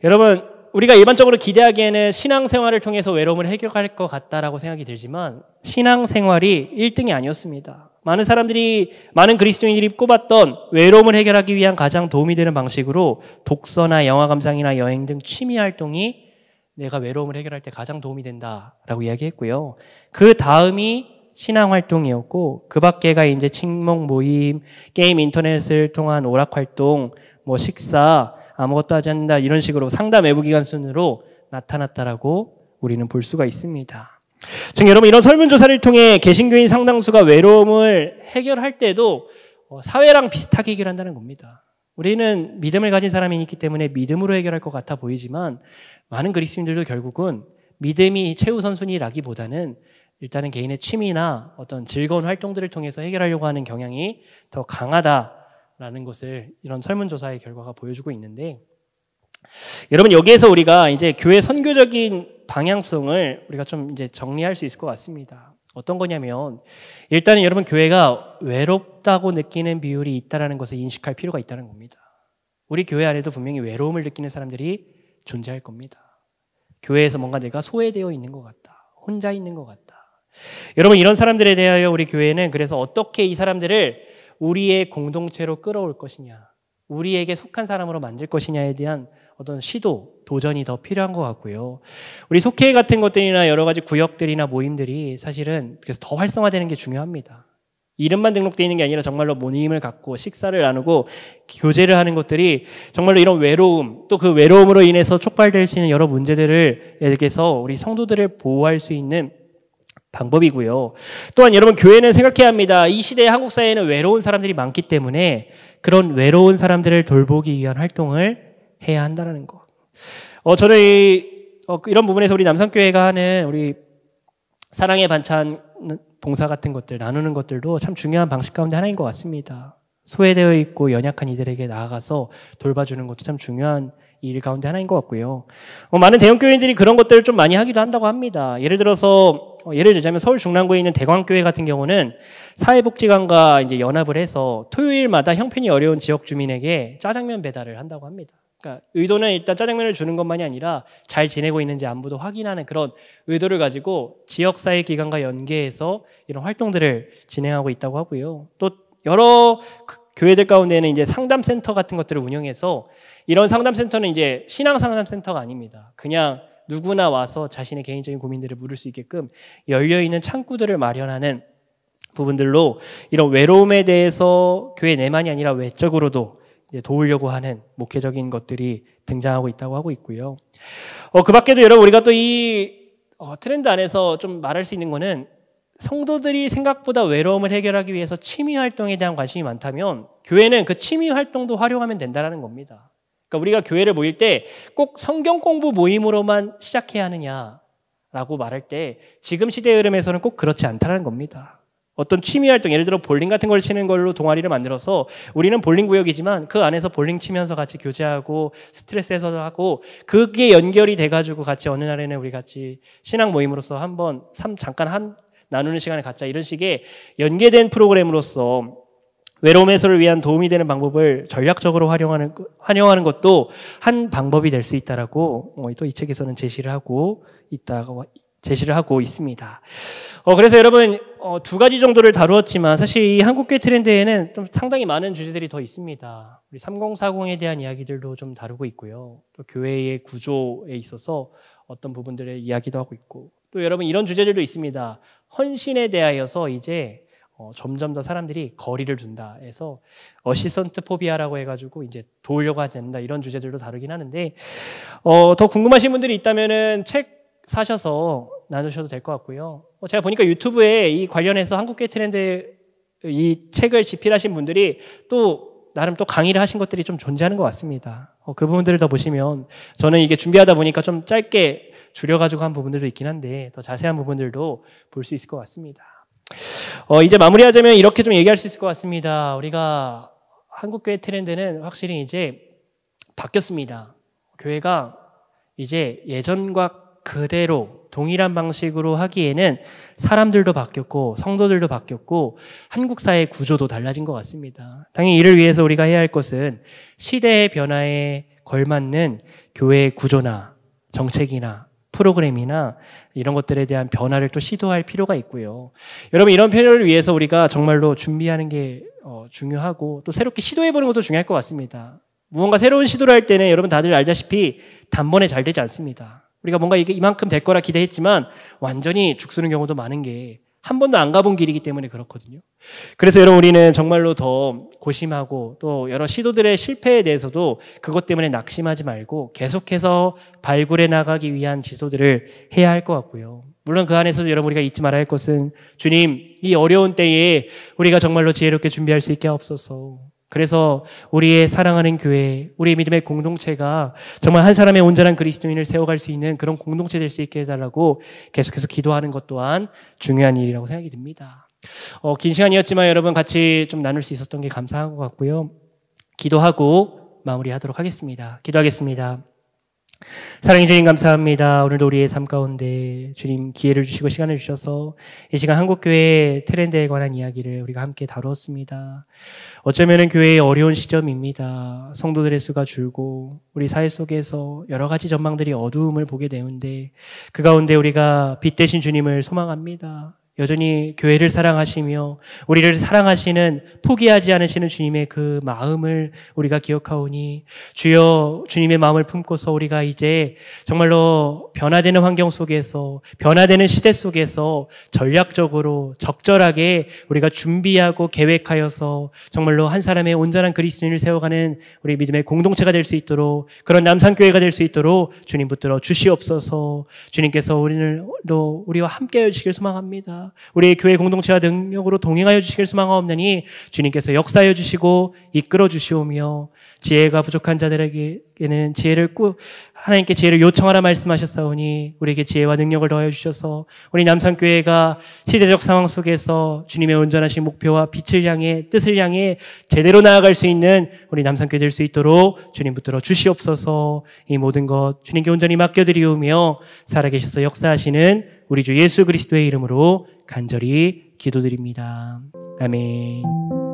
여러분 우리가 일반적으로 기대하기에는 신앙생활을 통해서 외로움을 해결할 것 같다라고 생각이 들지만 신앙생활이 1등이 아니었습니다. 많은 그리스도인들이 꼽았던 외로움을 해결하기 위한 가장 도움이 되는 방식으로 독서나 영화 감상이나 여행 등 취미 활동이 내가 외로움을 해결할 때 가장 도움이 된다라고 이야기했고요. 그 다음이 신앙 활동이었고 그 밖에가 이제 친목 모임, 게임 인터넷을 통한 오락 활동, 뭐 식사, 아무것도 하지 않는다 이런 식으로 상담 외부 기간 순으로 나타났다라고 우리는 볼 수가 있습니다. 지금 여러분 이런 설문조사를 통해 개신교인 상당수가 외로움을 해결할 때도 사회랑 비슷하게 해결한다는 겁니다. 우리는 믿음을 가진 사람이 있기 때문에 믿음으로 해결할 것 같아 보이지만 많은 그리스도인들도 결국은 믿음이 최우선순위라기보다는 일단은 개인의 취미나 어떤 즐거운 활동들을 통해서 해결하려고 하는 경향이 더 강하다라는 것을 이런 설문조사의 결과가 보여주고 있는데 여러분 여기에서 우리가 이제 교회 선교적인 방향성을 우리가 좀 이제 정리할 수 있을 것 같습니다. 어떤 거냐면 일단은 여러분 교회가 외롭다고 느끼는 비율이 있다는 것을 인식할 필요가 있다는 겁니다. 우리 교회 안에도 분명히 외로움을 느끼는 사람들이 존재할 겁니다. 교회에서 뭔가 내가 소외되어 있는 것 같다. 혼자 있는 것 같다. 여러분 이런 사람들에 대하여 우리 교회는 그래서 어떻게 이 사람들을 우리의 공동체로 끌어올 것이냐, 우리에게 속한 사람으로 만들 것이냐에 대한 어떤 시도, 도전이 더 필요한 것 같고요. 우리 속회 같은 것들이나 여러 가지 구역들이나 모임들이 사실은 그래서 더 활성화되는 게 중요합니다. 이름만 등록되어 있는 게 아니라 정말로 모임을 갖고 식사를 나누고 교제를 하는 것들이 정말로 이런 외로움, 또 그 외로움으로 인해서 촉발될 수 있는 여러 문제들에게서 우리 성도들을 보호할 수 있는 방법이고요. 또한 여러분 교회는 생각해야 합니다. 이 시대의 한국 사회에는 외로운 사람들이 많기 때문에 그런 외로운 사람들을 돌보기 위한 활동을 해야 한다는 것. 저는 이런 부분에서 우리 남산교회가 하는 우리 사랑의 반찬 봉사 같은 것들 나누는 것들도 참 중요한 방식 가운데 하나인 것 같습니다. 소외되어 있고 연약한 이들에게 나아가서 돌봐주는 것도 참 중요한 일 가운데 하나인 것 같고요. 많은 대형교회들이 그런 것들을 좀 많이 하기도 한다고 합니다. 예를 들어서 예를 들자면 서울 중랑구에 있는 대광교회 같은 경우는 사회복지관과 이제 연합을 해서 토요일마다 형편이 어려운 지역 주민에게 짜장면 배달을 한다고 합니다. 그러니까 의도는 일단 짜장면을 주는 것만이 아니라 잘 지내고 있는지 안부도 확인하는 그런 의도를 가지고 지역사회 기관과 연계해서 이런 활동들을 진행하고 있다고 하고요. 또 여러 교회들 가운데는 이제 상담센터 같은 것들을 운영해서 이런 상담센터는 이제 신앙 상담센터가 아닙니다. 그냥 누구나 와서 자신의 개인적인 고민들을 물을 수 있게끔 열려있는 창구들을 마련하는 부분들로 이런 외로움에 대해서 교회 내만이 아니라 외적으로도 이제 도우려고 하는 목회적인 것들이 등장하고 있다고 하고 있고요. 그 밖에도 여러분 우리가 또 이 트렌드 안에서 좀 말할 수 있는 거는 성도들이 생각보다 외로움을 해결하기 위해서 취미 활동에 대한 관심이 많다면 교회는 그 취미 활동도 활용하면 된다는 겁니다. 그러니까 우리가 교회를 모일 때 꼭 성경 공부 모임으로만 시작해야 하느냐라고 말할 때 지금 시대의 흐름에서는 꼭 그렇지 않다는 겁니다. 어떤 취미 활동, 예를 들어 볼링 같은 걸 치는 걸로 동아리를 만들어서 우리는 볼링 구역이지만 그 안에서 볼링 치면서 같이 교제하고 스트레스 해소하고 그게 연결이 돼가지고 같이 어느 날에는 우리 같이 신앙 모임으로서 한번 잠깐 나누는 시간을 갖자, 이런 식의 연계된 프로그램으로서 외로움 해소를 위한 도움이 되는 방법을 전략적으로 활용하는 것도 한 방법이 될 수 있다라고 또 이 책에서는 제시를 하고 있습니다. 그래서 여러분 두 가지 정도를 다루었지만 사실 이 한국교회 트렌드에는 좀 상당히 많은 주제들이 더 있습니다. 우리 3040에 대한 이야기들도 좀 다루고 있고요. 또 교회의 구조에 있어서 어떤 부분들의 이야기도 하고 있고, 또 여러분 이런 주제들도 있습니다. 헌신에 대하여서 이제 점점 더 사람들이 거리를 둔다 해서 어시스턴트 포비아라고 해가지고 이제 도우려고 하지 않는다, 이런 주제들도 다루긴 하는데 더 궁금하신 분들이 있다면은 책 사셔서 나누셔도 될 것 같고요. 제가 보니까 유튜브에 이 관련해서 한국교회 트렌드 이 책을 집필하신 분들이 또 나름 또 강의를 하신 것들이 좀 존재하는 것 같습니다. 그 부분들을 더 보시면, 저는 이게 준비하다 보니까 좀 짧게 줄여가지고 한 부분들도 있긴 한데 더 자세한 부분들도 볼 수 있을 것 같습니다. 이제 마무리하자면 이렇게 좀 얘기할 수 있을 것 같습니다. 우리가 한국교회 트렌드는 확실히 이제 바뀌었습니다. 교회가 이제 예전과 그대로 동일한 방식으로 하기에는 사람들도 바뀌었고 성도들도 바뀌었고 한국 사회의 구조도 달라진 것 같습니다. 당연히 이를 위해서 우리가 해야 할 것은 시대의 변화에 걸맞는 교회의 구조나 정책이나 프로그램이나 이런 것들에 대한 변화를 또 시도할 필요가 있고요. 여러분 이런 변화를 위해서 우리가 정말로 준비하는 게 중요하고 또 새롭게 시도해보는 것도 중요할 것 같습니다. 무언가 새로운 시도를 할 때는 여러분 다들 알다시피 단번에 잘 되지 않습니다. 우리가 뭔가 이게 이만큼 될 거라 기대했지만 완전히 죽쓰는 경우도 많은 게 한 번도 안 가본 길이기 때문에 그렇거든요. 그래서 여러분 우리는 정말로 더 고심하고 또 여러 시도들의 실패에 대해서도 그것 때문에 낙심하지 말고 계속해서 발굴해 나가기 위한 지도들을 해야 할 것 같고요. 물론 그 안에서도 여러분 우리가 잊지 말아야 할 것은 주님, 이 어려운 때에 우리가 정말로 지혜롭게 준비할 수 있게 하옵소서. 그래서 우리의 사랑하는 교회, 우리의 믿음의 공동체가 정말 한 사람의 온전한 그리스도인을 세워갈 수 있는 그런 공동체 될 수 있게 해달라고 계속해서 기도하는 것 또한 중요한 일이라고 생각이 듭니다. 긴 시간이었지만 여러분 같이 좀 나눌 수 있었던 게 감사한 것 같고요. 기도하고 마무리하도록 하겠습니다. 기도하겠습니다. 사랑해 주님 감사합니다. 오늘도 우리의 삶 가운데 주님 기회를 주시고 시간을 주셔서 이 시간 한국교회 트렌드에 관한 이야기를 우리가 함께 다루었습니다. 어쩌면 교회의 어려운 시점입니다. 성도들의 수가 줄고 우리 사회 속에서 여러 가지 전망들이 어두움을 보게 되는데 그 가운데 우리가 빛 되신 주님을 소망합니다. 여전히 교회를 사랑하시며 우리를 사랑하시는, 포기하지 않으시는 주님의 그 마음을 우리가 기억하오니 주여, 주님의 마음을 품고서 우리가 이제 정말로 변화되는 환경 속에서, 변화되는 시대 속에서 전략적으로 적절하게 우리가 준비하고 계획하여서 정말로 한 사람의 온전한 그리스도인을 세워가는 우리 믿음의 공동체가 될 수 있도록, 그런 남산교회가 될 수 있도록 주님 붙들어 주시옵소서. 주님께서 우리와 함께하여 주시길 소망합니다. 우리의 교회 공동체와 능력으로 동행하여 주시길 소망하옵나니 주님께서 역사하여 주시고 이끌어 주시오며 지혜가 부족한 자들에게 우리에게는 하나님께 지혜를 요청하라 말씀하셨사오니 우리에게 지혜와 능력을 더하여 주셔서 우리 남산교회가 시대적 상황 속에서 주님의 온전하신 목표와 빛을 향해 뜻을 향해 제대로 나아갈 수 있는 우리 남산교회 될 수 있도록 주님 붙들어 주시옵소서. 이 모든 것 주님께 온전히 맡겨드리오며 살아계셔서 역사하시는 우리 주 예수 그리스도의 이름으로 간절히 기도드립니다. 아멘.